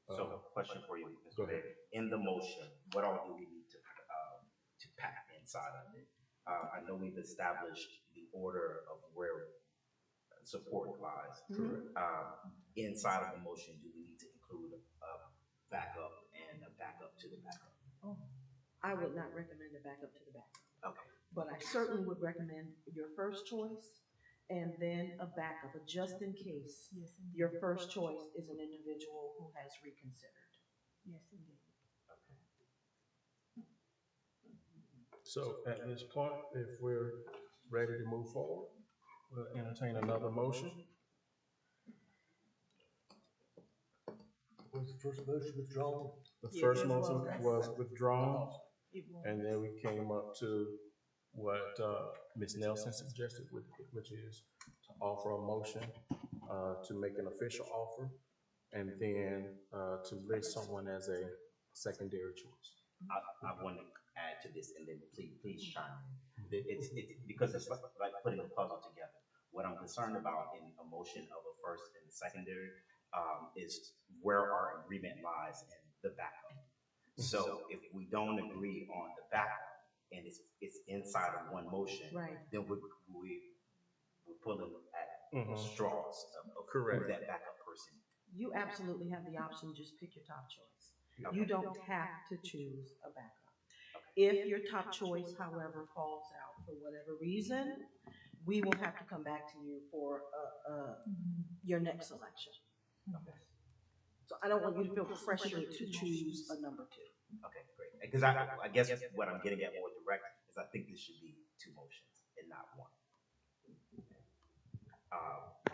[SPEAKER 6] So, question for you,
[SPEAKER 4] Go
[SPEAKER 6] Mr.
[SPEAKER 4] ahead.
[SPEAKER 6] Mayor. In the motion, what all do we need to pack inside of it? I know we've established the order of where support lies.
[SPEAKER 4] Correct.
[SPEAKER 6] Inside of the motion, do we need to include a backup and a backup to the backup?
[SPEAKER 5] I would not recommend a backup to the backup.
[SPEAKER 6] Okay.
[SPEAKER 5] But I certainly would recommend your first choice and then a backup, but just in case your first choice is an individual who has reconsidered.
[SPEAKER 9] Yes, indeed.
[SPEAKER 4] So at this point, if we're ready to move forward, we'll entertain another motion.
[SPEAKER 1] Was the first motion withdrawn?
[SPEAKER 4] The
[SPEAKER 9] Yeah,
[SPEAKER 4] first
[SPEAKER 9] it
[SPEAKER 4] motion
[SPEAKER 9] was.
[SPEAKER 4] was withdrawn,
[SPEAKER 9] It was.
[SPEAKER 4] and then we came up to what Ms. Nelson suggested, which is to offer a motion to make an official offer, and then to list someone as a secondary choice.
[SPEAKER 6] I want to add to this, and then please chime in. It's because it's like putting a puzzle together. What I'm concerned about in a motion of a first and secondary is where our agreement lies in the backup. So if we don't agree on the backup and it's inside of one motion,
[SPEAKER 5] Right.
[SPEAKER 6] then we're pulling at straws of who
[SPEAKER 4] Correct.
[SPEAKER 6] that backup person.
[SPEAKER 5] You absolutely have the option, just pick your top choice.
[SPEAKER 6] Okay.
[SPEAKER 5] You don't have to choose a backup. If your top choice, however, falls out for whatever reason, we will have to come back to you for your next selection. So I don't want you to feel pressured to choose a number 2.
[SPEAKER 6] Okay, great. Because I guess what I'm getting at more direct is I think this should be 2 motions and not 1.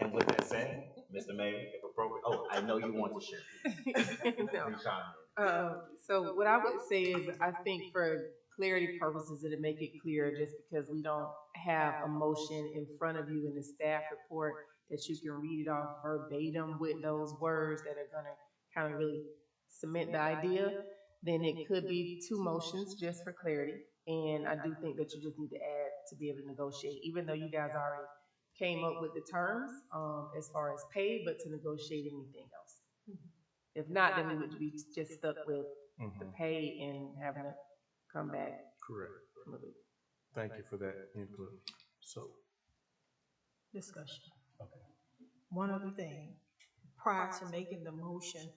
[SPEAKER 6] And with that said, Mr. Mayor, if appropriate, I know you want to share.
[SPEAKER 3] No.
[SPEAKER 6] Please chime in.
[SPEAKER 3] So what I would say is, I think for clarity purposes, it'll make it clear, just because we don't have a motion in front of you in the staff report that you can read it off verbatim with those words that are gonna kind of really cement the idea, then it could be 2 motions just for clarity. And I do think that you just need to add to be able to negotiate, even though you guys already came up with the terms, as far as pay, but to negotiate anything else. If not, then we would be just stuck with the pay and having to come back.
[SPEAKER 4] Correct. Thank you for that input. So,
[SPEAKER 9] Discussion. One other thing, prior to making the motion,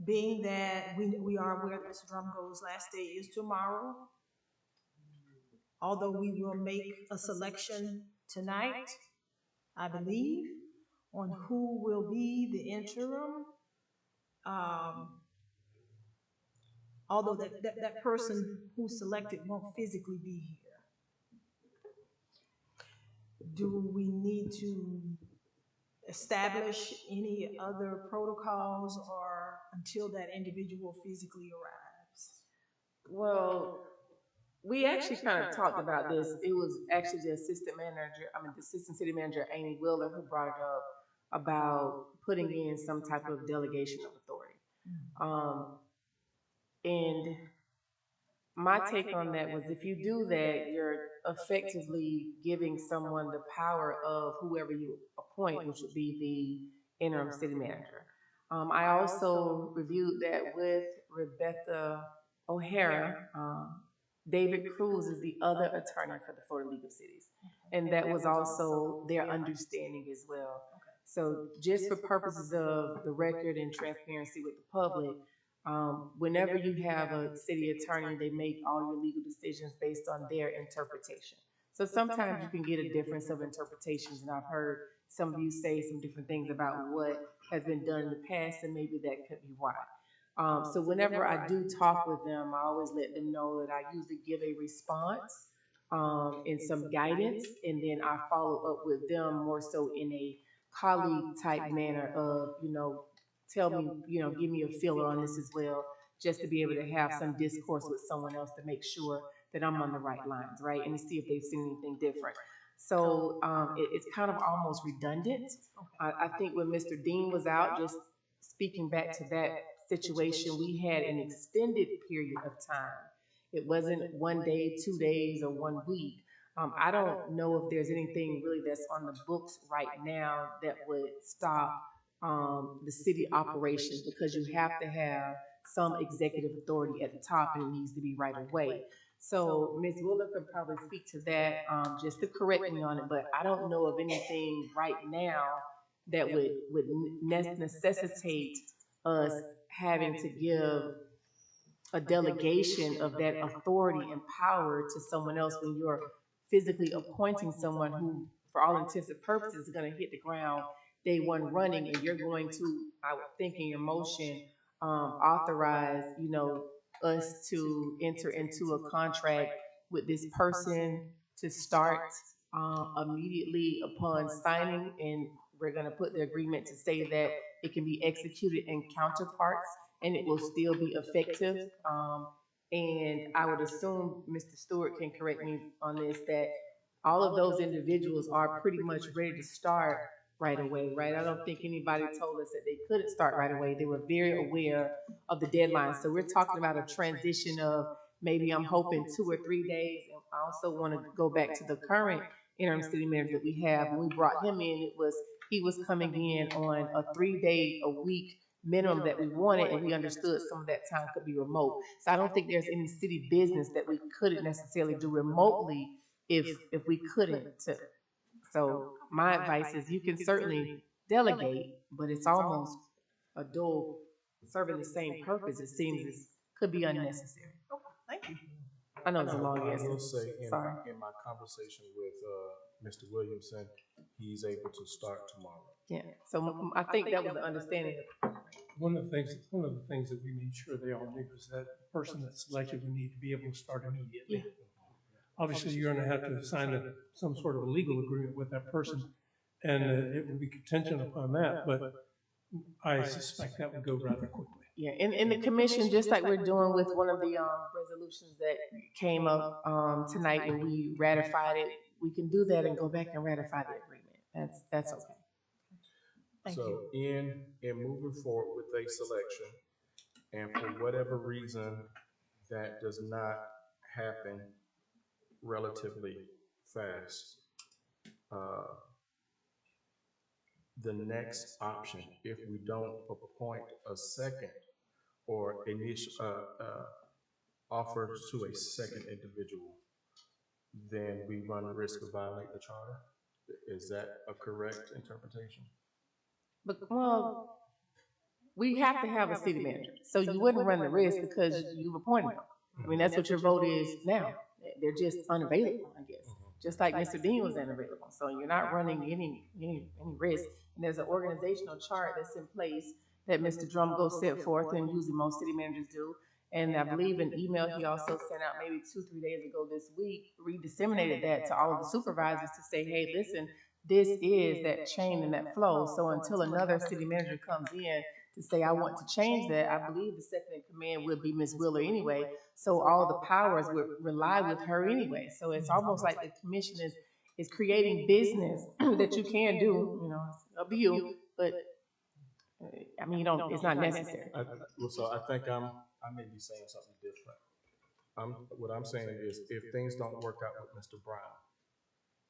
[SPEAKER 9] being that we are aware that Mr. Drumgold's last day is tomorrow, although we will make a selection tonight, I believe, on who will be the interim, although that person who's selected won't physically be here. Do we need to establish any other protocols or until that individual physically arrives?
[SPEAKER 3] Well, we actually kind of talked about this. It was actually the assistant city manager, Amy Wheeler, who brought it up about putting in some type of delegation of authority. And my take on that was, if you do that, you're effectively giving someone the power of whoever you appoint, which would be the interim city manager. I also reviewed that with Rebecca O'Hara. David Cruz is the other attorney for the Florida League of Cities, and that was also their understanding as well. So just for purposes of the record and transparency with the public, whenever you have a city attorney, they make all your legal decisions based on their interpretation. So sometimes you can get a difference of interpretations, and I've heard some of you say some different things about what has been done in the past, and maybe that could be why. So whenever I do talk with them, I always let them know that I usually give a response and some guidance, and then I follow up with them more so in a colleague type manner of, tell me, give me a feeler on this as well, just to be able to have some discourse with someone else to make sure that I'm on the right lines, right? And to see if they've seen anything different. So it's kind of almost redundant. I think when Mr. Dean was out, just speaking back to that situation, we had an extended period of time. It wasn't 1 day, 2 days, or 1 week. I don't know if there's anything really that's on the books right now that would stop the city operations, because you have to have some executive authority at the top, and it needs to be right away. So Ms. Wheeler could probably speak to that, just to correct me on it, but I don't know of anything right now that would necessitate us having to give a delegation of that authority and power to someone else when you're physically appointing someone who, for all intents and purposes, is going to hit the ground day one running, and you're going to, I would think in your motion, authorize, us to enter into a contract with this person to start immediately upon signing, and we're going to put the agreement to say that it can be executed in counterparts and it will still be effective. And I would assume, Mr. Stewart can correct me on this, that all of those individuals are pretty much ready to start right away, right? I don't think anybody told us that they couldn't start right away. They were very aware of the deadline. So we're talking about a transition of maybe, I'm hoping, 2 or 3 days. And I also want to go back to the current interim city manager that we have. When we brought him in, he was coming in on a 3-day-a-week minimum that we wanted, and we understood some of that time could be remote. So I don't think there's any city business that we couldn't necessarily do remotely if we couldn't. So my advice is, you can certainly delegate, but it's almost a dual serving the same purpose. It seems it could be unnecessary.
[SPEAKER 9] Thank you.
[SPEAKER 3] I know it's a long answer.
[SPEAKER 4] I will say, in
[SPEAKER 3] Sorry.
[SPEAKER 4] my conversation with Mr. Williamson, he's able to start tomorrow.
[SPEAKER 3] Yeah, so I think that was the understanding.
[SPEAKER 11] One of the things that we made sure they all knew is that the person that's selected would need to be able to start immediately. Obviously, you're going to have to sign some sort of a legal agreement with that person, and it would be contingent upon that, but I suspect that would go rather quickly.
[SPEAKER 3] Yeah, in the commission, just like we're doing with one of the resolutions that came up tonight, and we ratified it, we can do that and go back and ratify the agreement. That's okay.
[SPEAKER 4] So in moving forward with a selection, and for whatever reason that does not happen relatively fast. The next option, if we don't appoint a second or offer to a second individual, then we run the risk of violating the charter. Is that a correct interpretation?
[SPEAKER 3] But, well, we have to have a city manager, so you wouldn't run the risk because you've appointed them. I mean, that's what your vote is now. They're just unavailable, I guess. Just like Mr. Dean was unavailable, so you're not running any risk. And there's an organizational chart that's in place that Mr. Drumgo set forth, and usually most city managers do. And I believe an email he also sent out maybe 2-3 days ago this week, re-disseminated that to all of the supervisors to say, hey, listen, this is that chain and that flow. So until another city manager comes in to say, I want to change that, I believe the second in command would be Ms. Wheeler anyway. So all the powers would rely with her anyway. So it's almost like the commission is creating business that you can do, you know, it's up to you, but I mean, it's not necessary.
[SPEAKER 4] So I think I may be saying something different. What I'm saying is, if things don't work out with Mr. Brown,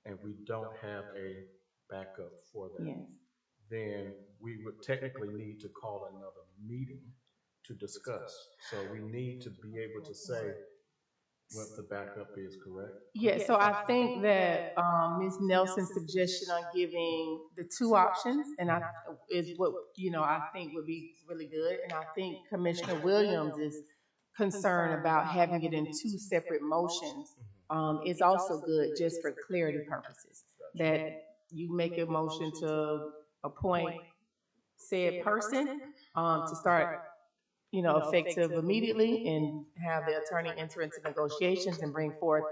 [SPEAKER 4] and we don't have a backup for that,
[SPEAKER 3] Yes.
[SPEAKER 4] then we would technically need to call another meeting to discuss. So we need to be able to say what the backup is, correct?
[SPEAKER 3] Yeah, so I think that Ms. Nelson's suggestion on giving the two options, and is what, you know, I think would be really good. And I think Commissioner Williams is concerned about having it in two separate motions. Is also good just for clarity purposes. That you make a motion to appoint said person to start, you know, effective immediately, and have the attorney enter into negotiations and bring forth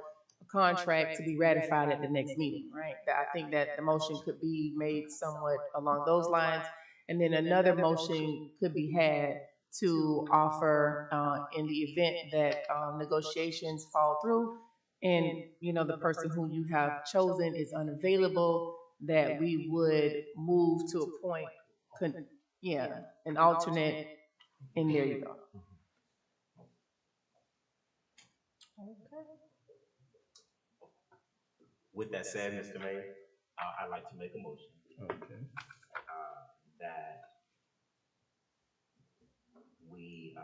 [SPEAKER 3] a contract to be ratified at the next meeting, right? I think that the motion could be made somewhat along those lines. And then another motion could be had to offer, in the event that negotiations fall through and, you know, the person who you have chosen is unavailable, that we would move to appoint, an alternate. And there you go.
[SPEAKER 6] With that said, Mr. Mayor, I'd like to make a motion.
[SPEAKER 4] Okay.
[SPEAKER 6] That we,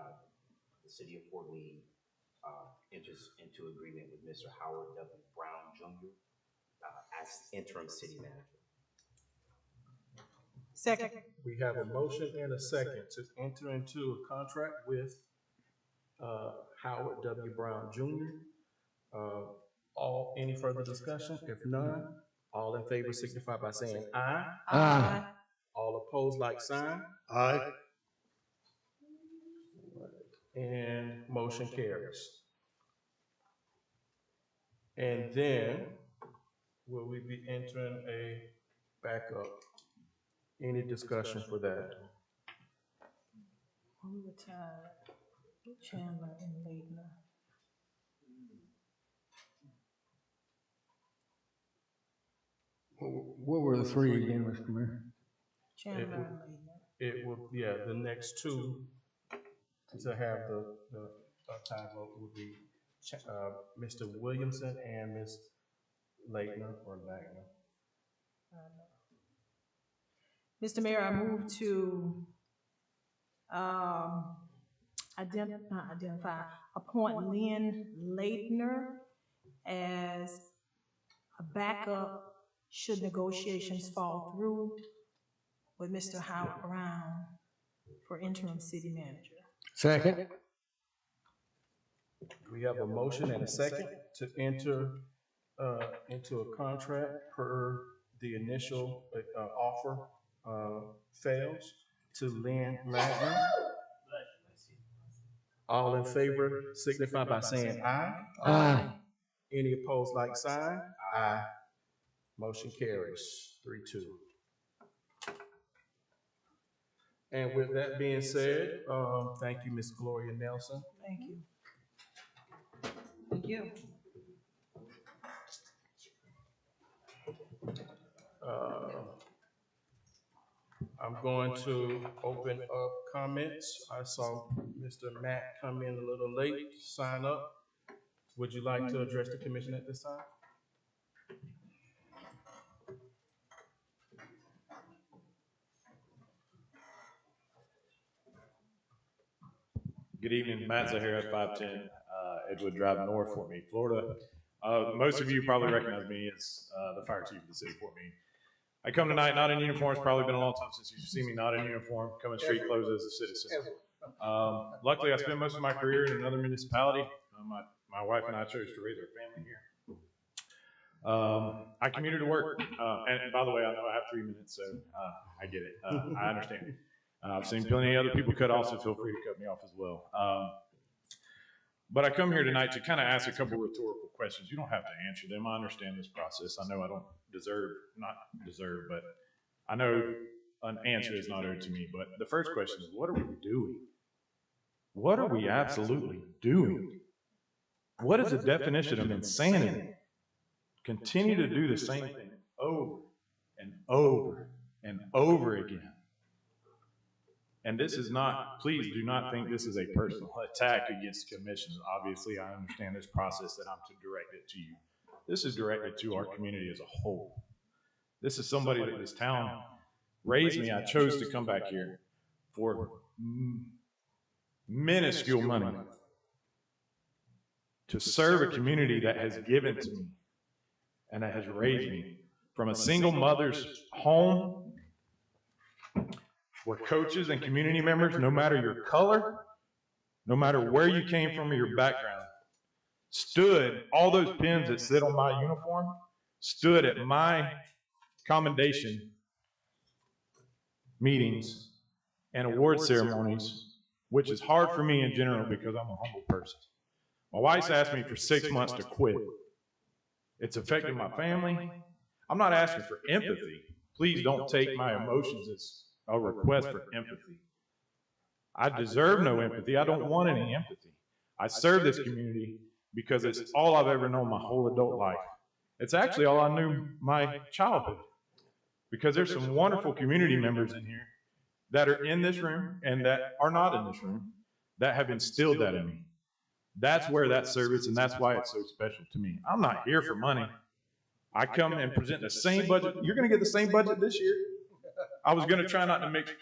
[SPEAKER 6] the city of Fort Lee, enters into agreement with Mr. Howard W. Brown Jr. As interim city manager.
[SPEAKER 9] Second.
[SPEAKER 4] We have a motion and a second to enter into a contract with Howard W. Brown Jr. Any further discussion? If none, all in favor signify by saying aye.
[SPEAKER 10] Aye.
[SPEAKER 4] All opposed, like sign.
[SPEAKER 1] Aye.
[SPEAKER 4] And motion carries. And then, will we be entering a backup? Any discussion for that?
[SPEAKER 9] We were tired. Chandler and Leitner.
[SPEAKER 10] What were the three again, Mr. Mayor?
[SPEAKER 9] Chandler and Leitner.
[SPEAKER 4] It will, the next two to have the time vote would be Mr. Williamson and Ms. Leitner or Wagner.
[SPEAKER 9] Mr. Mayor, I move to appoint Lynn Leitner as a backup should negotiations fall through with Mr. Howard Brown for interim city manager.
[SPEAKER 10] Second.
[SPEAKER 4] We have a motion and a second to enter into a contract per the initial offer fails to Lynn Ladner. All in favor signify by saying aye.
[SPEAKER 10] Aye.
[SPEAKER 4] Any opposed, like sign? Aye. Motion carries 3-2. And with that being said, thank you, Ms. Gloria Nelson.
[SPEAKER 9] Thank you. Thank you.
[SPEAKER 4] I'm going to open up comments. I saw Mr. Matt come in a little late, sign up. Would you like to address the commission at this time?
[SPEAKER 14] Good evening, Matt Zahara, 510 Edgewood Drive North, Fort Meade, Florida. Most of you probably recognize me as the fire chief of the city of Fort Meade. I come tonight not in uniform. It's probably been a long time since you've seen me not in uniform, coming street clothes as a citizen. Luckily, I spent most of my career in another municipality. My wife and I chose to raise our family here. I commuted to work, and by the way, I know I have 3 minutes, so I get it. I understand. I've seen plenty of other people cut off, so feel free to cut me off as well. But I come here tonight to kind of ask a couple rhetorical questions. You don't have to answer them. I understand this process. I know I don't not deserve, but I know an answer is not owed to me. But the first question is, what are we doing? What are we absolutely doing? What is the definition of insanity? Continue to do the same thing over and over and over again. And this is not, please do not think this is a personal attack against commissions. Obviously, I understand this process that I'm to direct it to you. This is directed to our community as a whole. This is somebody that this town raised me. I chose to come back here for minuscule money to serve a community that has given to me and that has raised me from a single mother's home, where coaches and community members, no matter your color, no matter where you came from or your background, stood, all those pins that sit on my uniform, stood at my commendation meetings and award ceremonies, which is hard for me in general because I'm a humble person. My wife's asked me for 6 months to quit. It's affected my family. I'm not asking for empathy. Please don't take my emotions as a request for empathy. I deserve no empathy. I don't want any empathy. I serve this community because it's all I've ever known my whole adult life. It's actually all I knew my childhood, because there's some wonderful community members in here that are in this room and that are not in this room that have instilled that in me. That's where that service, and that's why it's so special to me. I'm not here for money. I come and present the same budget. You're going to get the same budget this year. I was going to try not to mix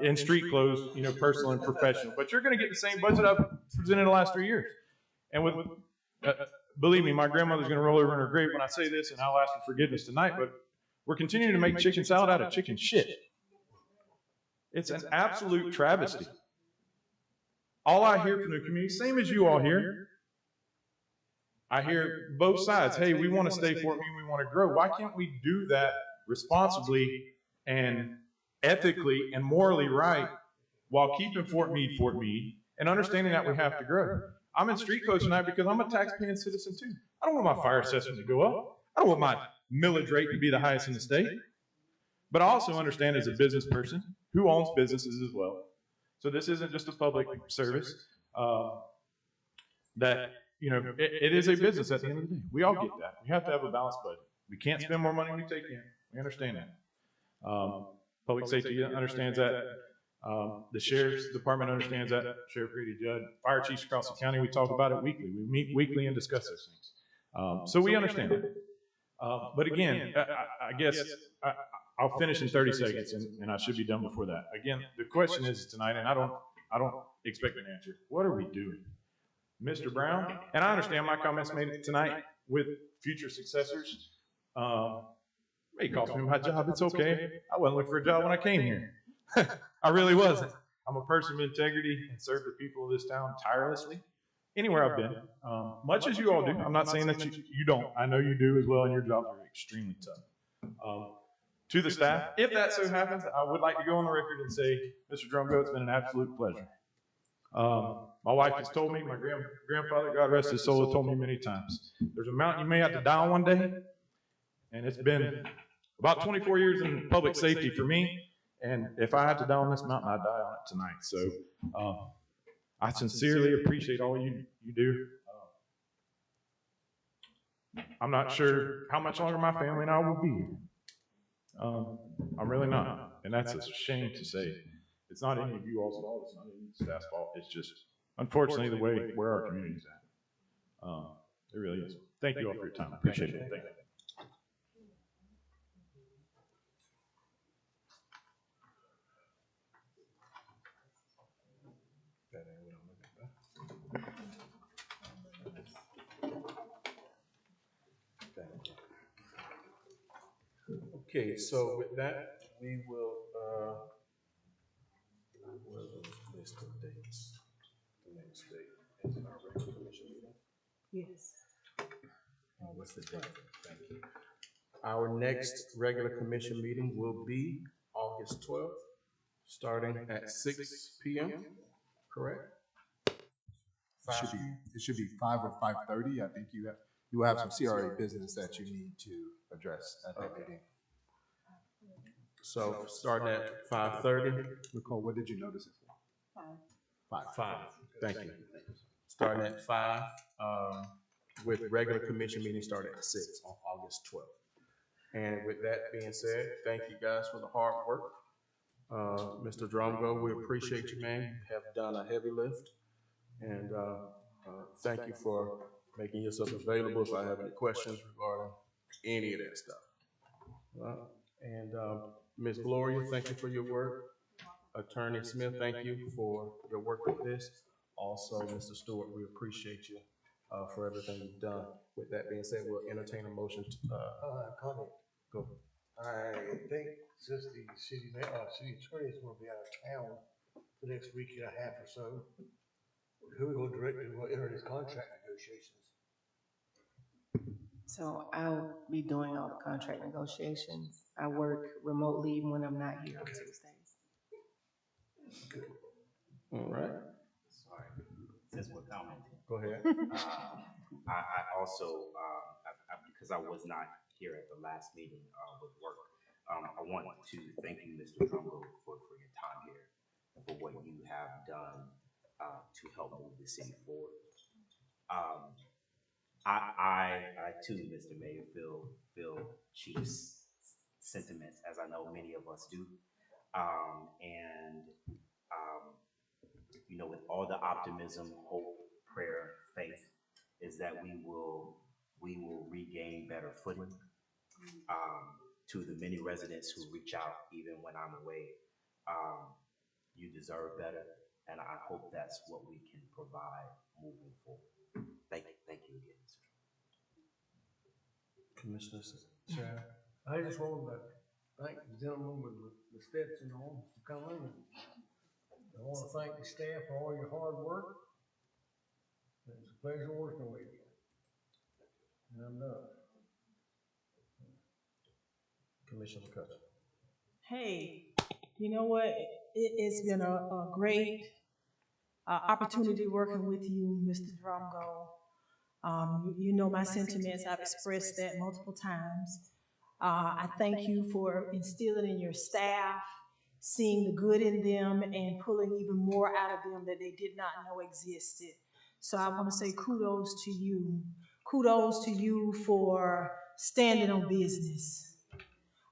[SPEAKER 14] in street clothes, you know, personal and professional, but you're going to get the same budget I've presented the last 3 years. And with, believe me, my grandmother's going to roll over in her grave when I say this, and I'll ask for forgiveness tonight, but we're continuing to make chicken salad out of chicken shit. It's an absolute travesty. All I hear from the community, same as you all hear, I hear both sides. Hey, we want to stay Fort Meade, we want to grow. Why can't we do that responsibly and ethically and morally right while keeping Fort Meade, and understanding that we have to grow? I'm in street clothes tonight because I'm a taxpaying citizen too. I don't want my fire assessment to go up. I don't want my millage rate to be the highest in the state. But I also understand as a business person who owns businesses as well. So this isn't just a public service, that, you know, it is a business at the end of the day. We all get that. We have to have a balanced budget. We can't spend more money than we take in. We understand that. Public safety understands that. The sheriff's department understands that. Sheriff Grady Judd, fire chiefs across the county, we talk about it weekly. We meet weekly and discuss those things. So we understand that. But again, I guess I'll finish in 30 seconds, and I should be done before that. Again, the question is tonight, and I don't expect an answer. What are we doing? Mr. Brown, and I understand my comments made tonight with future successors. May cost me my job. It's okay. I wasn't looking for a job when I came here. I really wasn't. I'm a person of integrity and serve the people of this town tirelessly anywhere I've been. Much as you all do. I'm not saying that you don't. I know you do as well, and your jobs are extremely tough. To the staff, if that so happens, I would like to go on the record and say, Mr. Drumgo, it's been an absolute pleasure. My wife has told me, my grandfather, God rest his soul, has told me many times, there's a mountain you may have to die on one day, and it's been about 24 years in public safety for me, and if I had to die on this mountain, I'd die on it tonight. So I sincerely appreciate all you do. I'm not sure how much longer my family and I will be here. I'm really not, and that's a shame to say. It's not any of you all's fault. It's not any staff's fault. It's just, unfortunately, the way where our community's It really is. Thank you all for your time. I appreciate it. Thank you.
[SPEAKER 4] Okay, so with that, we will, where's the list of dates? The next date is our regular commission meeting.
[SPEAKER 9] Yes.
[SPEAKER 4] What's the date? Thank you. Our next regular commission meeting will be August 12th, starting at 6 p.m., correct?
[SPEAKER 7] It should be 5 or 5:30. I think you will have some CRA business that you need to address at that meeting.
[SPEAKER 4] So starting at 5:30.
[SPEAKER 7] Nicole, what did you notice it for? 5.
[SPEAKER 4] 5. Thank you. Starting at 5, with regular commission meeting starting at 6 on August 12th. And with that being said, thank you guys for the hard work. Mr. Drumgo, we appreciate you, man. You have done a heavy lift. And thank you for making yourself available if I have any questions regarding any of that stuff. And Ms. Gloria, thank you for your work. Attorney Smith, thank you for your work with this. Also, Mr. Stewart, we appreciate you for everything you've done. With that being said, we'll entertain a motion to
[SPEAKER 1] Comment.
[SPEAKER 4] go.
[SPEAKER 1] I think since the city attorney is gonna be out of town the next week and a half or so, who we gonna direct to enter his contract negotiations?
[SPEAKER 3] So I'll be doing all the contract negotiations. I work remotely when I'm not here on Tuesdays.
[SPEAKER 4] All right.
[SPEAKER 6] Sorry, since we're commenting.
[SPEAKER 4] Go ahead.
[SPEAKER 6] I also, because I was not here at the last meeting with work, I want to thank you, Mr. Drumgo, for your time here, and for what you have done to help move the city forward. I too, Mr. Mayor, feel Chief's sentiments, as I know many of us do. You know, with all the optimism, hope, prayer, faith, is that we will regain better footing. To the many residents who reach out, even when I'm away, you deserve better, and I hope that's what we can provide moving forward. Thank you again, sir.
[SPEAKER 4] Commissioner Sheriff.
[SPEAKER 10] I just wanted to thank the gentleman with the Stetson on for coming. I want to thank the staff for all your hard work. It's a pleasure working with you. And I'm done.
[SPEAKER 4] Commissioner McCutcheon.
[SPEAKER 9] Hey, you know what? It's been a great opportunity working with you, Mr. Drumgo. You know my sentiments. I've expressed that multiple times. I thank you for instilling in your staff, seeing the good in them, and pulling even more out of them that they did not know existed. So I want to say kudos to you. Kudos to you for standing on business.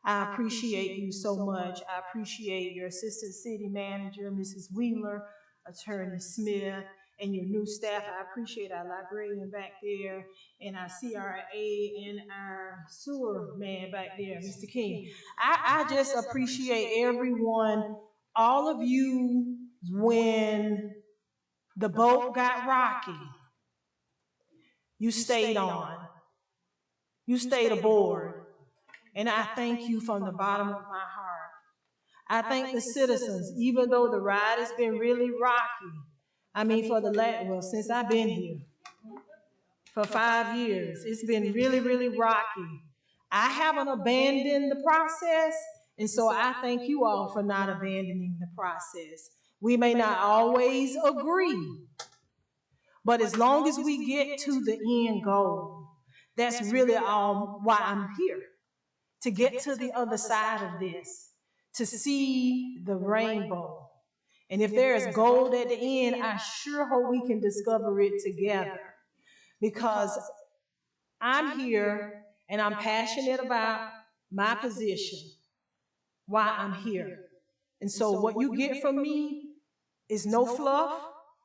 [SPEAKER 9] I appreciate you so much. I appreciate your assistant city manager, Mrs. Wheeler, Attorney Smith, and your new staff. I appreciate our librarian back there, and our CRA, and our sewer man back there, Mr. King. I just appreciate everyone, all of you, when the boat got rocky. You stayed on. You stayed aboard. And I thank you from the bottom of my heart. I thank the citizens, even though the ride has been really rocky. I mean, since I've been here, for 5 years, it's been really, really rocky. I haven't abandoned the process, and so I thank you all for not abandoning the process. We may not always agree, but as long as we get to the end goal, that's really why I'm here. To get to the other side of this, to see the rainbow. And if there is gold at the end, I sure hope we can discover it together. Because I'm here and I'm passionate about my position, why I'm here. And so what you get from me is no fluff.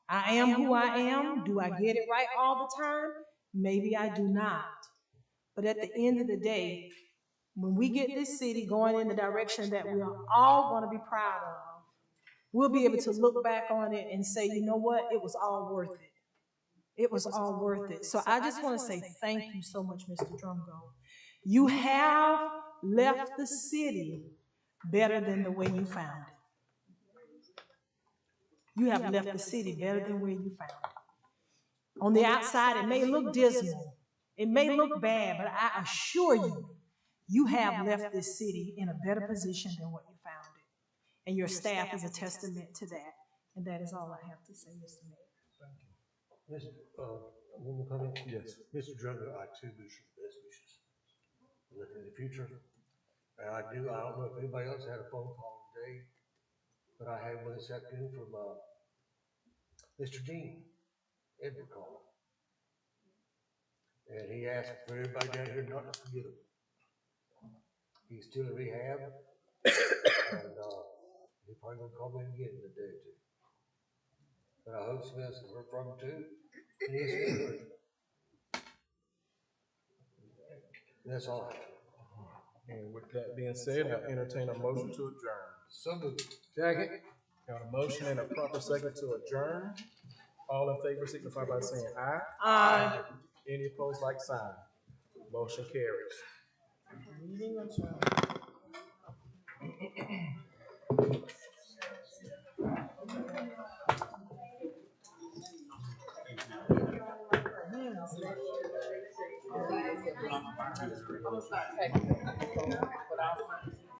[SPEAKER 9] I am who I am. Do I get it right all the time? maybe I do not. But at the end of the day, when we get this city going in the direction that we're all gonna be proud of, we'll be able to look back on it and say, you know what, it was all worth it. It was all worth it. So I just wanna say thank you so much, Mr. Drumgo. You have left the city better than the way you found it. You have left the city better than where you found it. On the outside, it may look dismal. It may look bad, but I assure you, you have left this city in a better position than what you found it. And your staff is a testament to that. And that is all I have to say, Mr. Mayor.
[SPEAKER 1] Mr. One more comment?
[SPEAKER 4] Yes.
[SPEAKER 1] Mr. Drummer, I too wish you the best wishes. Look in the future. And I don't know if anybody else had a phone call today, but I had one this afternoon from, Mr. Dean, Edward called. And he asked for everybody down here not to forget him. He's still in rehab, and, he's probably gonna call me again in a day or two. But I hope Smith's heard from him too, and he's good. That's all I have.
[SPEAKER 4] And with that being said, I entertain a motion to adjourn.
[SPEAKER 1] So moved.
[SPEAKER 4] Second. Got a motion and a proper second to adjourn. All in favor signify by saying aye.
[SPEAKER 9] Aye.
[SPEAKER 4] Any opposed, like sign. Motion carries.
[SPEAKER 3] I'm gonna start taking it.